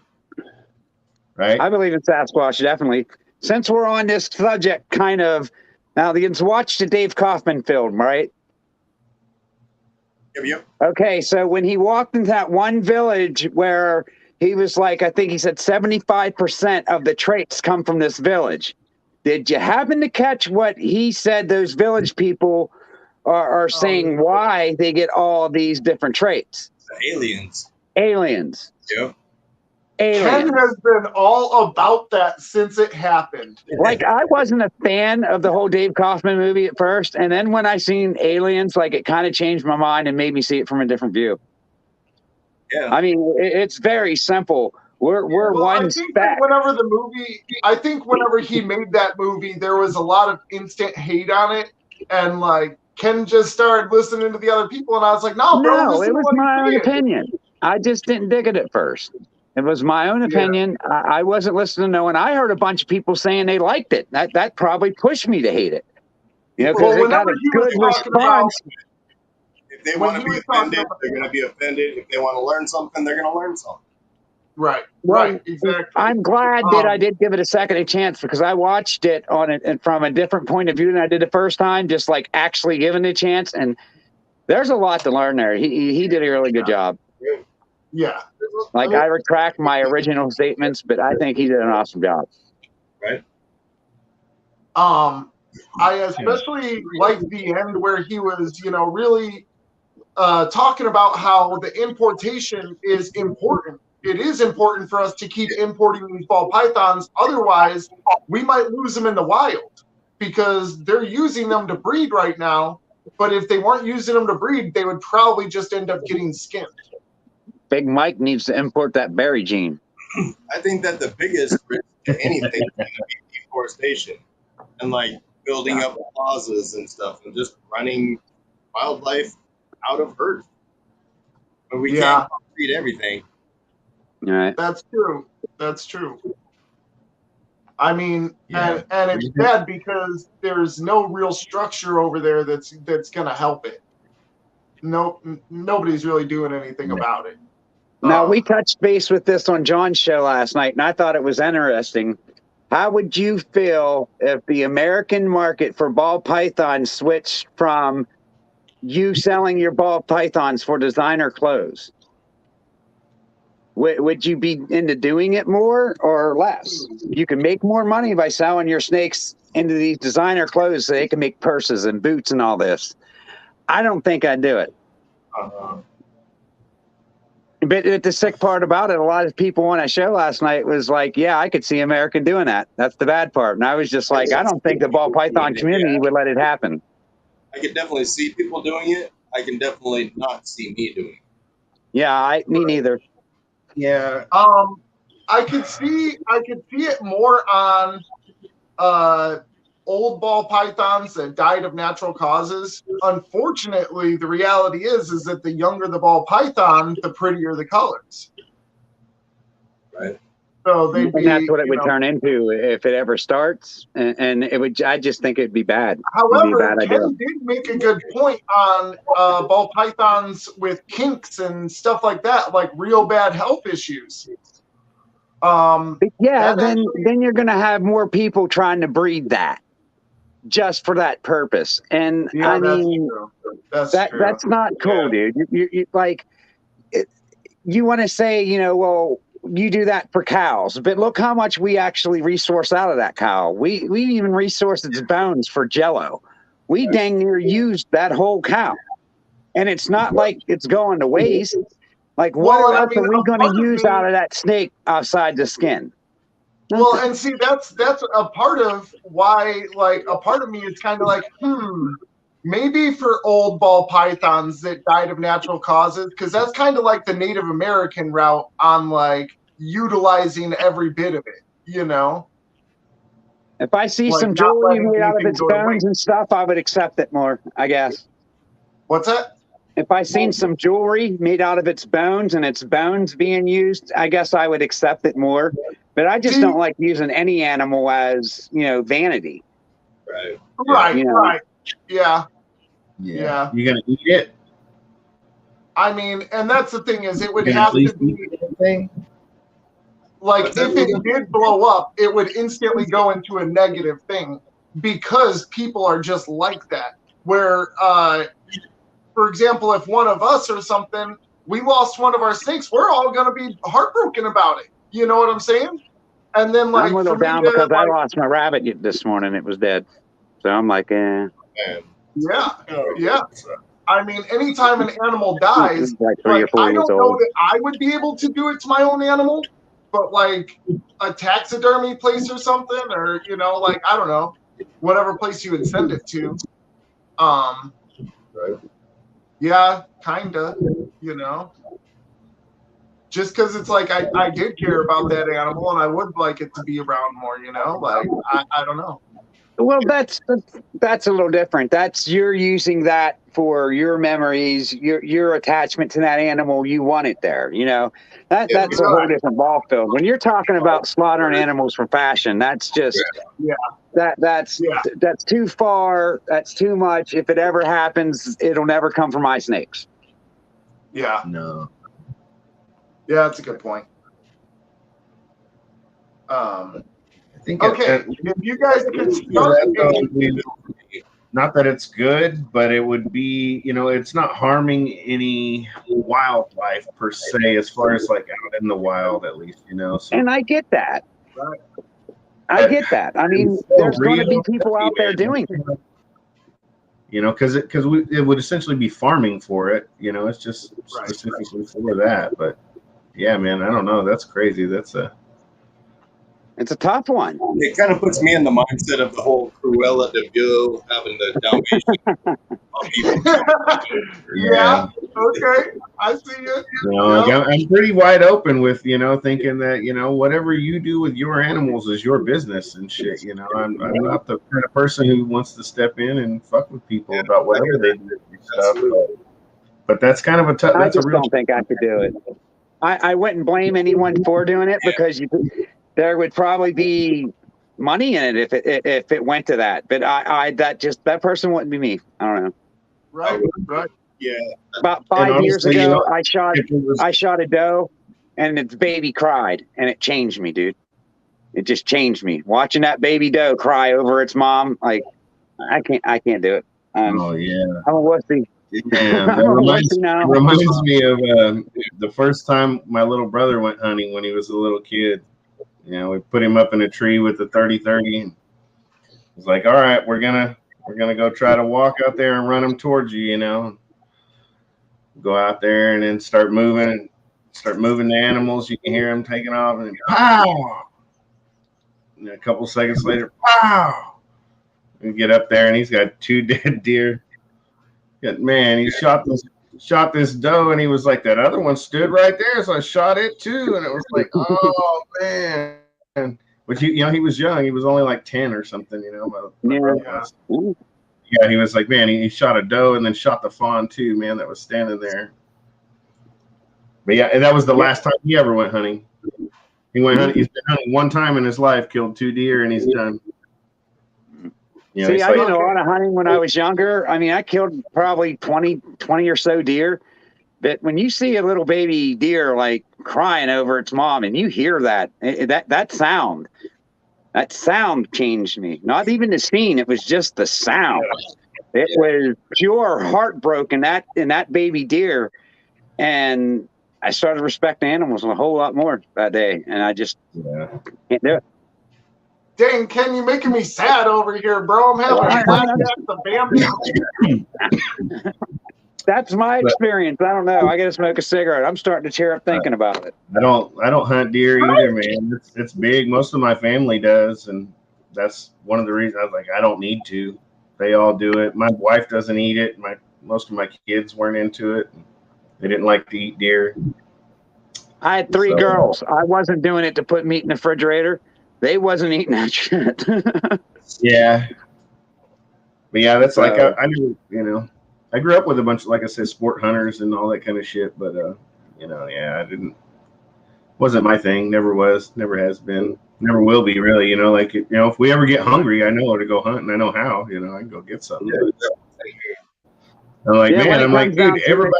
Right? I believe in Sasquatch, definitely. Since we're on this subject, kind of, now you watched the Dave Kaufman film, right? Yep. Okay, so when he walked into that one village where he was like, I think he said 75% of the traits come from this village. Did you happen to catch what he said those village people are saying why they get all these different traits? The aliens. Aliens. Yep. Aliens. Ken has been all about that since it happened. Like, I wasn't a fan of the whole Dave Kaufman movie at first, and then when I seen Aliens, like, it kind of changed my mind and made me see it from a different view. Yeah. I mean, it's very simple. We're one speck. I think whenever he made that movie, there was a lot of instant hate on it, and like Ken just started listening to the other people, and I was like, no, bro, No, listen it to was what my own he's saying. opinion. I just didn't dig it at first. It was my own opinion. I wasn't listening to no one. I heard a bunch of people saying they liked it. That probably pushed me to hate it. You know, because it got a good response. If they want to be offended, they're going to be offended. If they want to learn something, they're going to learn something. Right, exactly. I'm glad that I did give it a second chance because I watched it on it and from a different point of view than I did the first time, just like actually giving it a chance. And there's a lot to learn there. He did a really good job. Yeah. Like, I retract my original statements, but I think he did an awesome job. Right. I especially liked the end where he was, really talking about how the importation is important. It is important for us to keep importing these ball pythons. Otherwise, we might lose them in the wild because they're using them to breed right now. But if they weren't using them to breed, they would probably just end up getting skinned. Big Mike needs to import that berry gene. I think that the biggest risk to anything is going to be deforestation and like building up plazas and stuff and just running wildlife out of Earth. But we can't treat everything. All right. That's true. I mean, and it's bad because there's no real structure over there that's going to help it. Nobody's really doing anything about it. Now, we touched base with this on John's show last night, and I thought it was interesting. How would you feel if the American market for ball pythons switched from you selling your ball pythons for designer clothes? Would you be into doing it more or less? You can make more money by selling your snakes into these designer clothes so they can make purses and boots and all this. I don't think I'd do it. But the sick part about it, a lot of people on that show last night was like, yeah, I could see American doing that. That's the bad part. And I was just like, I don't think the ball python community would let it happen. I can definitely see people doing it. I can definitely not see me doing it. Yeah, me neither. Yeah. I could see it more on old ball pythons that died of natural causes. Unfortunately, the reality is that the younger the ball python, the prettier the colors. Right. So and that's what it would turn into if it ever starts. And it would. I just think it'd be bad. However, Ken did make a good point on ball pythons with kinks and stuff like that, like real bad health issues. Then you're going to have more people trying to breed that just for that purpose. And I mean, that's not cool, dude. You like it. you want to say, you know, well, you do that for cows, but look how much we actually resource out of that cow. We even resource its bones for Jello. We dang near used that whole cow, and it's not like it's going to waste. Like, what else are we going to use out of that snake outside the skin? Well, and see, that's a part of why, like, a part of me is kind of like, maybe for old ball pythons that died of natural causes, because that's kind of like the Native American route on, like, utilizing every bit of it, you know? If I see Like, some jewelry made out of its bones and stuff, I would accept it more, I guess. What's that? If I seen some jewelry made out of its bones and its bones being used, I guess I would accept it more. But I just don't like using any animal as, you know, vanity. Right. Right, you know? right. Yeah. Yeah. You're going to eat it? I mean, and that's the thing is, it would have to be, like, if it did blow up, it would instantly go into a negative thing because people are just like that. Where, for example, if one of us or something, we lost one of our snakes, we're all going to be heartbroken about it. You know what I'm saying? And then, like, I'm a little down because I lost my rabbit this morning. It was dead. So I'm like, eh. Yeah. I mean, anytime an animal dies, like 3 or 4 I years don't know old. that I would be able to do it to my own animal, but like a taxidermy place or something, or, you know, like, I don't know, whatever place you would send it to. Yeah, kinda, you know. Just because it's like I did care about that animal and I would like it to be around more, you know. Like, I don't know. Well, that's a little different. That's you're using that for your memories, your attachment to that animal. You want it there, you know. That's a whole different ball field. When you're talking about slaughtering animals for fashion, that's just that's too far. That's too much. If it ever happens, it'll never come from my snakes. Yeah. No. Yeah, that's a good point. I think if you guys could not that it's good, but it would be, you know, it's not harming any wildlife per se, as far as like out in the wild, at least, you know. So. And I get that. Right. I get that. I mean, there's going to be people out there doing it. You know, because it would essentially be farming for it. You know, it's just specifically for that. But yeah, man, I don't know. That's crazy. It's a tough one. It kind of puts me in the mindset of the whole Cruella de Vil having the Dalmatian. Yeah. Okay. I see you. You know, I'm pretty wide open with, you know, thinking that, you know, whatever you do with your animals is your business and shit. You know, I'm not the kind of person who wants to step in and fuck with people about whatever they do and stuff. But that's kind of a tough. I just don't think I could do it. I wouldn't blame anyone for doing it because there would probably be money in it if it went to that. But that person wouldn't be me. I don't know. Right. Yeah. About 5 years ago, you know, I shot a doe, and its baby cried, and it changed me, dude. It just changed me. Watching that baby doe cry over its mom, like I can't do it. Oh yeah. I'm a wussy. Yeah, that reminds me of the first time my little brother went hunting when he was a little kid. You know, we put him up in a tree with the 30-30. And it was like, all right, we're gonna go try to walk out there and run him towards you. You know, go out there and then start moving the animals. You can hear them taking off, and then pow. And a couple seconds later, pow. We get up there, and he's got 2 dead deer. Man, he shot this doe, and he was like, that other one stood right there, so I shot it too, and it was like, oh man. But you know, he was young; he was only like 10 or something, you know. Yeah, he was like, man, he shot a doe and then shot the fawn too, man, that was standing there. But yeah, and that was the last time he ever went hunting. He went hunting. He's been hunting one time in his life, killed 2 deer, and he's done. You know, see, I did a lot of hunting when I was younger. I mean, I killed probably 20 or so deer. But when you see a little baby deer like crying over its mom, and you hear that sound changed me. Not even the scene; it was just the sound. It was pure heartbroken in that baby deer, and I started respecting animals a whole lot more that day, and I just can't do it. Dang, Ken, you're making me sad over here, bro. I'm having flashbacks to Bambi. That's my experience. I don't know. I got to smoke a cigarette. I'm starting to cheer up thinking about it. I don't hunt deer either, man. It's big. Most of my family does, and that's one of the reasons I was like, I don't need to. They all do it. My wife doesn't eat it. Most of my kids weren't into it. They didn't like to eat deer. I had three girls. I wasn't doing it to put meat in the refrigerator. They wasn't eating that shit. Yeah. But yeah, that's like, I knew, I grew up with a bunch of, like I said, sport hunters and all that kind of shit. But, wasn't my thing. Never was, never has been, never will be really, if we ever get hungry, I know where to go hunt and I know how, I can go get something. I'm like, dude, everyone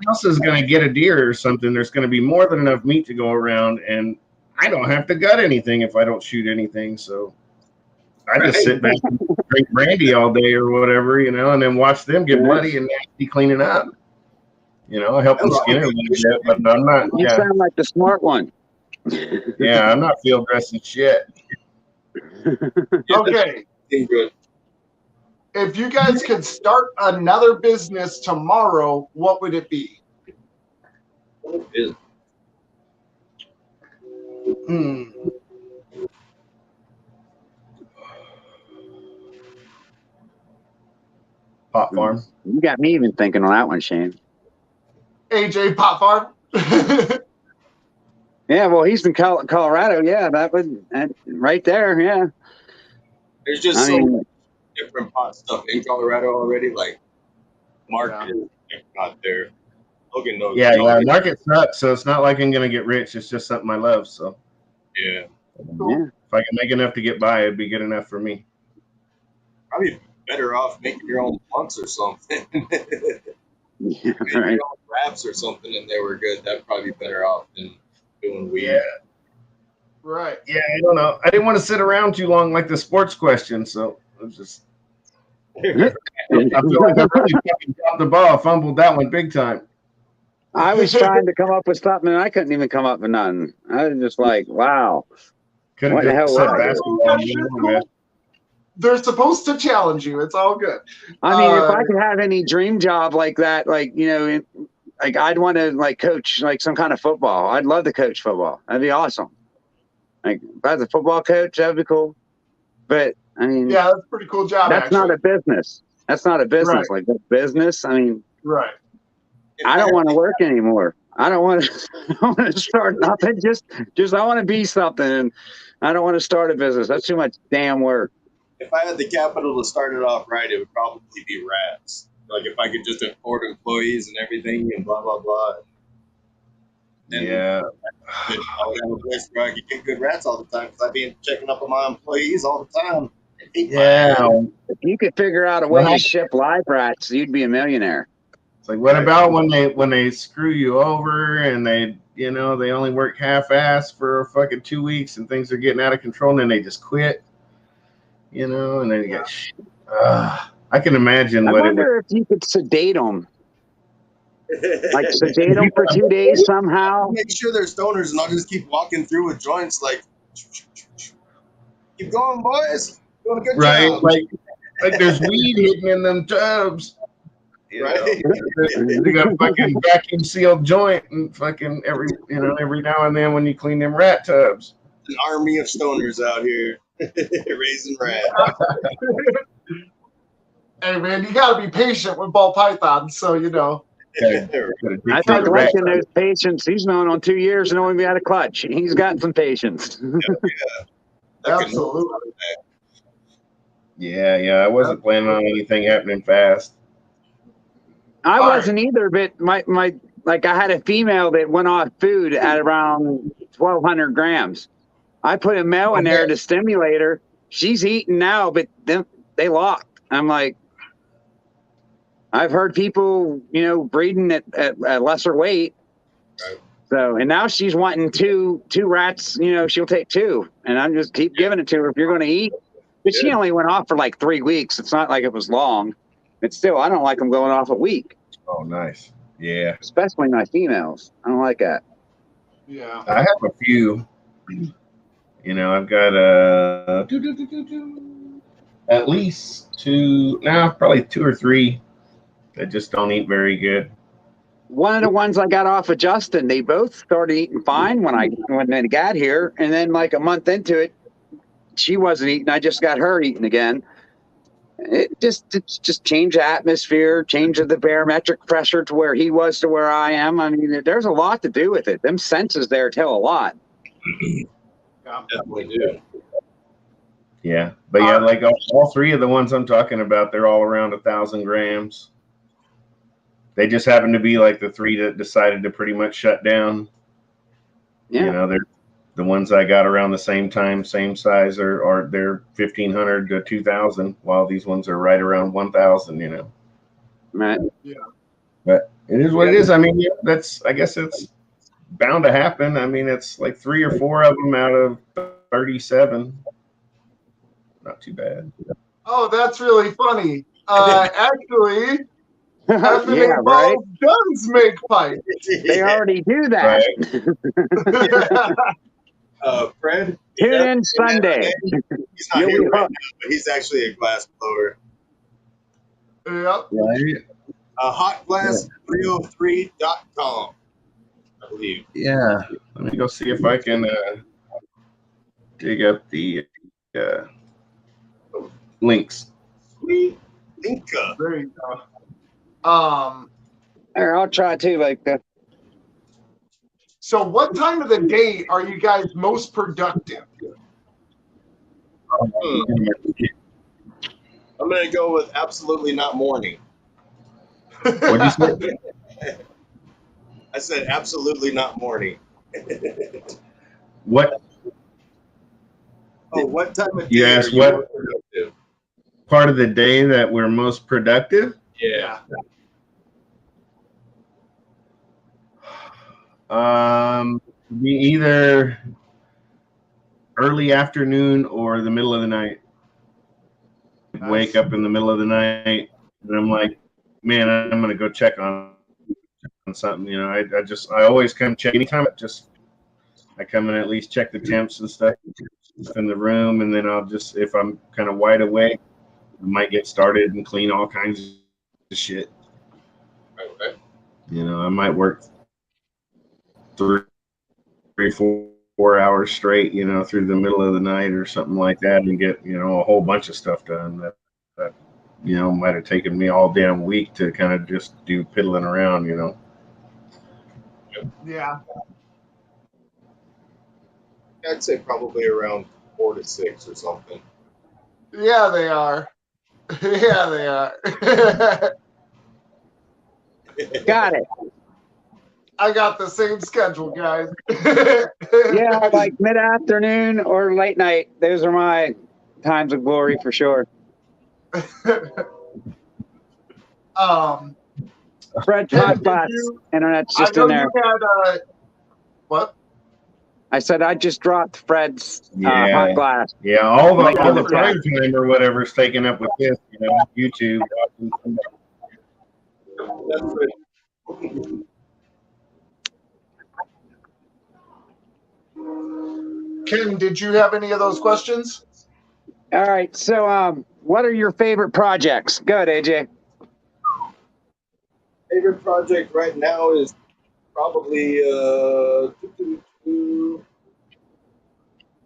else is going to get a deer or something. There's going to be more than enough meat to go around, and I don't have to gut anything if I don't shoot anything. So I just sit back and drink brandy all day or whatever, and then watch them get bloody and nasty cleaning up. I help them skin it a little bit, but I'm not. You sound like the smart one. Yeah, I'm not field dressing shit. Okay. If you guys could start another business tomorrow, what would it be? Pot farm. You got me even thinking on that one, Shane. AJ Pot Farm? Yeah, well, he's in Colorado. Yeah, that right there. Yeah. There's just different pot stuff in Colorado already. Like, market is not there. Logan knows. Yeah, market sucks, so it's not like I'm gonna get rich. It's just something I love. So yeah. Yeah. If I can make enough to get by, it'd be good enough for me. Probably better off making your own blunts or something. Yeah, Making your own wraps or something, and they were good. That'd probably be better off than doing weed. Yeah. Right. Yeah, I don't know. I didn't want to sit around too long like the sports question, so I was just. I feel like I really fucking dropped the ball. I fumbled that one big time. I was trying to come up with something, and I couldn't even come up with nothing. I was just like, wow. What the hell was that? They're supposed to challenge you. It's all good. I mean, if I could have any dream job like that, I'd want to coach some kind of football. I'd love to coach football. That'd be awesome. Like if I was a football coach, that'd be cool. But I mean, yeah, that's a pretty cool job. That's not a business. That's not a business. Right. Like that's business. I mean, right. I don't want to work anymore. I don't want to start nothing. Just I want to be something. And I don't want to start a business. That's too much damn work. If I had the capital to start it off right, it would probably be rats. Like if I could just afford employees and everything and blah blah blah. And yeah. I would have a place where I could get good rats all the time because I'd be checking up on my employees all the time. Yeah. If you could figure out a way to ship live rats, you'd be a millionaire. It's like, what about when they screw you over and they only work half-ass for fucking 2 weeks and things are getting out of control and then they just quit, and then you get I can imagine. I wonder if you could sedate them. Like sedate them for 2 days somehow. Make sure they're stoners and I'll just keep walking through with joints like, keep going, boys. Doing a good job. Like there's weed hidden in them tubs. Right. You got a fucking vacuum sealed joint and fucking every now and then when you clean them rat tubs. An army of stoners out here raising rats. Hey man, you gotta be patient with ball pythons, so I think Lincoln knows patience. He's known on 2 years and only had a clutch. He's got some patience. Absolutely. Yeah. I wasn't planning on anything happening fast. I wasn't either, but my I had a female that went off food at around 1,200 grams. I put a male in there to stimulate her. She's eating now, but then they locked. I'm like, I've heard people, breeding at lesser weight. Right. So, and now she's wanting two rats, she'll take two. And I'm just keep giving it to her if you're going to eat. But she only went off for like 3 weeks. It's not like it was long. But still, I don't like them going off a week. Oh, nice. Yeah. especially my females. I don't like that. Yeah. I have a few. You know, I've got at least two, now probably 2 or 3 that just don't eat very good. One of the ones I got off of Justin, they both started eating fine when they got here, and then like a month into it, she wasn't eating. I just got her eating again. It's just change the atmosphere, change the barometric pressure to where he was to where I am. I mean, there's a lot to do with it. Them senses there tell a lot. Definitely do. Yeah, but yeah, like all 3 of the ones I'm talking about, they're all around 1,000 grams. They just happen to be like the 3 that decided to pretty much shut down. Yeah. You know, they're the ones I got around the same time, same size, or they're 1,500 to 2,000, while these ones are right around 1,000. You know, Right. Yeah. but it is what it is. I mean, yeah, I guess it's bound to happen. I mean, it's like 3 or 4 of them out of 37. Not too bad. Oh, that's really funny. Actually, F&A Yeah, right. Balls does make pipe. They already do that. Right. Fred. Tune in Sunday. He's not here right now, but he's actually a glass blower. Yep. Right. Hotglass303.com, I believe. Yeah. Let me go see if I can dig up the links. Sweet Linka. There you go. Here, I'll try too, like that. So what time of the day are you guys most productive? I'm going to go with absolutely not morning. What'd you say? I said absolutely not morning. What? Oh, what time of day You are asked you what most productive? part of the day that we're most productive? Yeah. Be either early afternoon or the middle of the night. Nice. Wake up in the middle of the night and I'm like, man, I'm gonna go check on something. You know, I always come check anytime. I come and at least check the temps and stuff in the room, and then I'll just, if I'm kind of wide awake, I might get started and clean all kinds of shit. Okay. You know, I might work 3 or 4 hours straight, you know, through the middle of the night or something like that, and get, you know, a whole bunch of stuff done that you know, might have taken me all damn week to kind of just do piddling around, you know. Yeah. I'd say probably around 4 to 6 or something. Yeah, they are. Yeah, they are. Got it. I got the same schedule, guys. Yeah, like mid-afternoon or late night. Those are my times of glory for sure. Fred Ken, Hotbox, internet's just I know in there. you had what? I said I just dropped Fred's hot glass. Yeah, all the the prime time or whatever's taken up with this, you know, YouTube. That's right. Ken, did you have any of those questions? All right, so what are your favorite projects? Go ahead, AJ. Favorite project right now is probably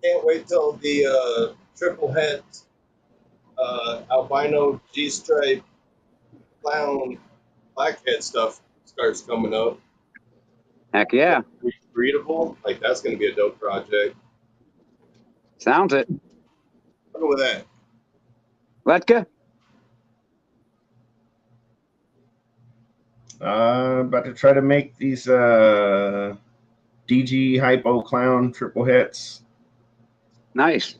can't wait till the triple het albino G-stripe clown blackhead stuff starts coming up. Heck yeah. Breedable, like that's going to be a dope project. Sounds it. I'll go with that. Ledka? About to try to make these DG Hypo Clown triple hits. Nice.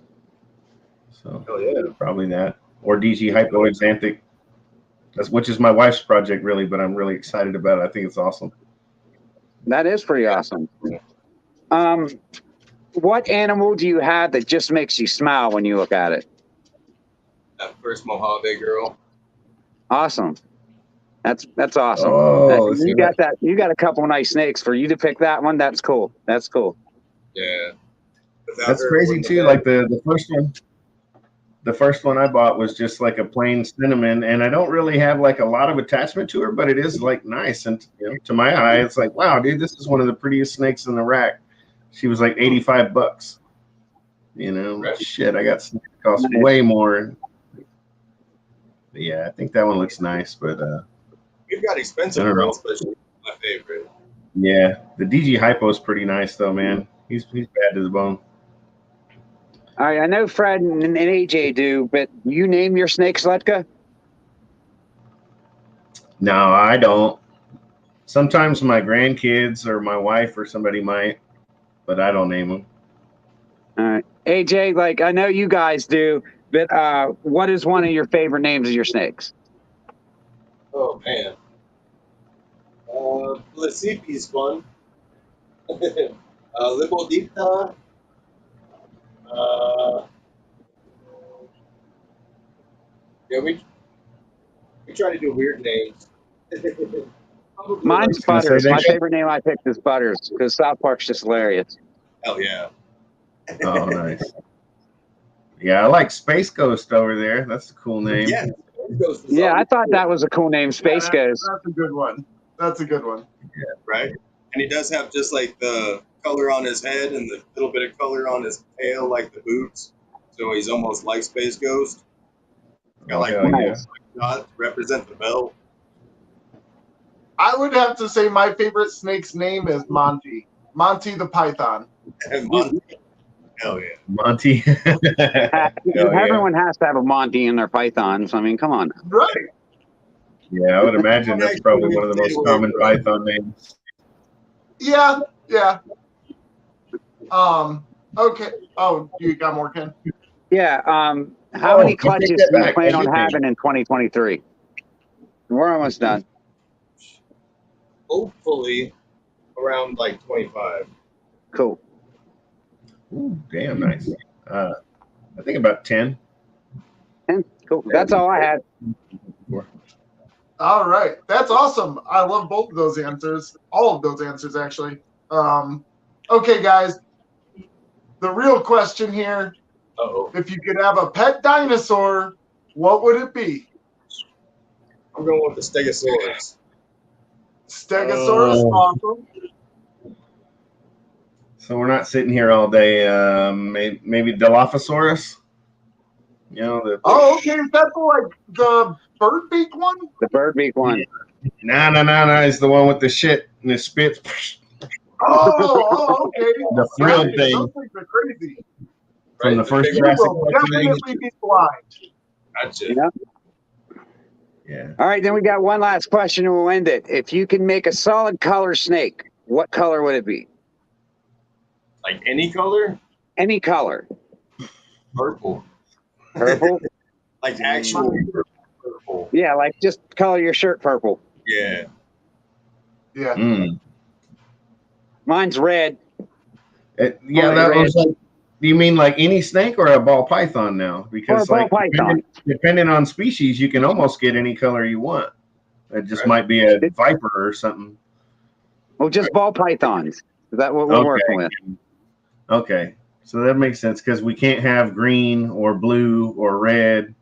So Oh yeah, probably that, or DG Hypo Exanthic. Which is my wife's project, really, but I'm really excited about it. I think it's awesome. That is pretty awesome. What animal do you have that just makes you smile when you look at it? that first Mojave girl. Awesome. That's awesome. Oh, You got that. You got a couple of nice snakes. For you to pick that one, that's cool. That's cool. Yeah. That's crazy too. Like the first one I bought was just like a plain cinnamon, and I don't really have like a lot of attachment to her, but it is like nice. And to my eye, it's like, wow, dude, this is one of the prettiest snakes in the rack. She was like $85. Shit, I got snakes that cost way more. But yeah, I think that one looks nice, but we've got expensive ones, but she's my favorite. Yeah, the DG Hypo is pretty nice though, man. He's bad to the bone. All right, I know Fred and AJ do, but you name your snakes, Ledka? No, I don't. Sometimes my grandkids or my wife or somebody might, but I don't name them. All right, AJ, like I know you guys do, but what is one of your favorite names of your snakes? Oh man, Lecipi's fun. Libodita. Yeah, we try to do weird names. Mine's Butters. My favorite name I picked is Butters because South Park's just hilarious. Hell yeah. Oh, nice. Yeah, I like Space Ghost over there. That's a cool name. Yeah, yeah, I thought that was a cool name, Space Ghost. That's a good one. That's a good one. Yeah, right. And he does have just like the color on his head and the little bit of color on his tail, like the boots. So he's almost like Space Ghost. Got like one shot to represent the bell. I would have to say my favorite snake's name is Monty. Monty the Python. Monty. Hell yeah. Monty. Everyone has to have a Monty in their pythons. I mean, come on. Right. Yeah, I would imagine that's probably one of the most common python names. Yeah, yeah. Okay. Oh, you got more, Ken? Yeah. How many clutches do you plan on having in 2023? We're almost done. Hopefully around like 25. Cool. Ooh, damn nice. I think about 10. 10? Cool. That's all I had. All right. That's awesome. I love both of those answers. All of those answers, actually. Okay, guys. The real question here. Uh-oh. If you could have a pet dinosaur, what would it be? I'm going with the Stegosaurus. Stegosaurus, awesome. So we're not sitting here all day. Maybe Dilophosaurus. Oh, okay. Is that like the bird beak one? The bird beak one. No. It's the one with the shit and the spit. Oh, okay. The frill thing. Those things are crazy. From the first You Jurassic will Park. definitely be blind. Gotcha. Yeah. All right, then we got one last question and we'll end it. If you can make a solid color snake, what color would it be? Like any color? Any color. Purple. Purple? Like actual purple. Yeah, like just color your shirt purple. Yeah. Yeah. Mm. Mine's red. Yeah, that was like. Do you mean like any snake or a ball python now? Because like depending on species, you can almost get any color you want. It just might be a viper or something. Well, just ball pythons. Is that what we're working with? Okay, so that makes sense because we can't have green or blue or red.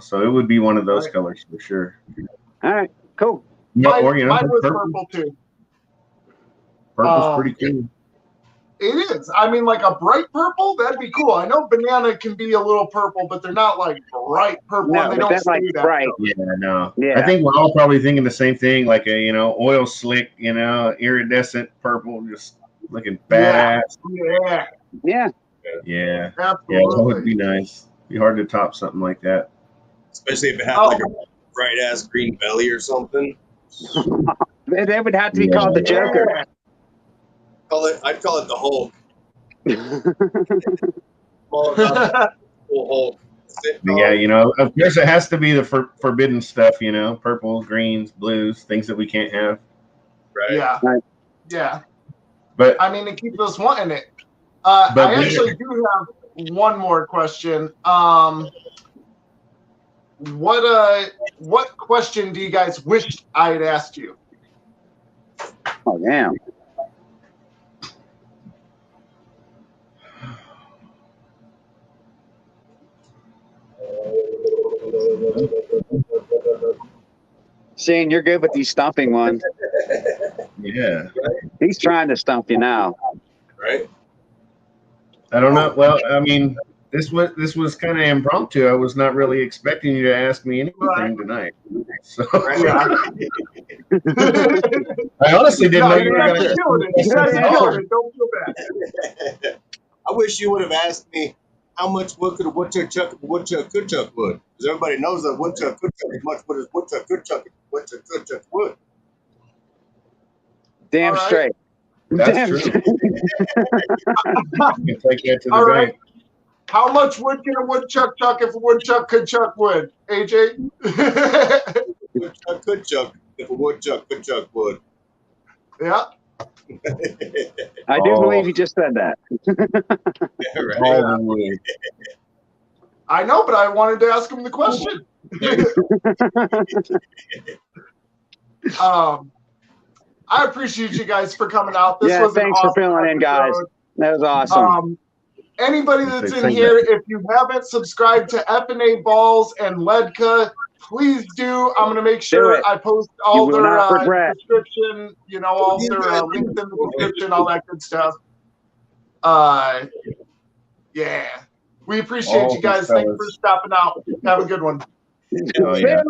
So it would be one of those colors for sure. All right, cool. Mine was purple too. Purple's pretty cool. It is. I mean, like a bright purple, that'd be cool. I know banana can be a little purple, but they're not like bright purple. No, they don't like bright. Yeah, no. Yeah. I think we're all probably thinking the same thing, like a oil slick, iridescent purple, just looking badass. Yeah. Yeah. Yeah. Absolutely. Yeah, that would be nice. Be hard to top something like that. Especially if it had like a bright ass green belly or something. That would have to be called the Joker. I'd call it the Hulk. Hulk. Yeah, of course it has to be the forbidden stuff, purples, greens, blues, things that we can't have. Right. Yeah. Right. Yeah. But I mean, it keeps us wanting it. I actually do have one more question. what question do you guys wish I had asked you? Oh, damn. Shane, you're good with these stumping ones. Yeah. He's trying to stump you now. Right? I don't know. Well, I mean, this was kind of impromptu. I was not really expecting you to ask me anything tonight. So Yeah. I honestly didn't know No, you were going to. You guys are killing it. Don't feel bad. I wish you would have asked me how much wood could a woodchuck chuck if a woodchuck could chuck wood. Because everybody knows that woodchuck could chuck as much wood as woodchuck could chuck if woodchuck could chuck wood. Damn All right. straight. That's Damn true. straight. You can take that to the All right. bank. How much wood can a woodchuck chuck if a woodchuck could chuck wood? AJ? Woodchuck could chuck if a woodchuck could chuck wood. Yeah. I do believe he just said that. Yeah, right. All the wood. I know, but I wanted to ask him the question. I appreciate you guys for coming out. This was thanks an awesome for filling in, guys. episode. That was awesome. Anybody that's in Thank here, if you haven't subscribed to F&A Balls and Ledka, please do. I'm going to make sure I post all will their not regret. description, all their links in the description, all that good stuff. Yeah. We appreciate you guys. Thanks for stopping out. Have a good one. Oh, yeah.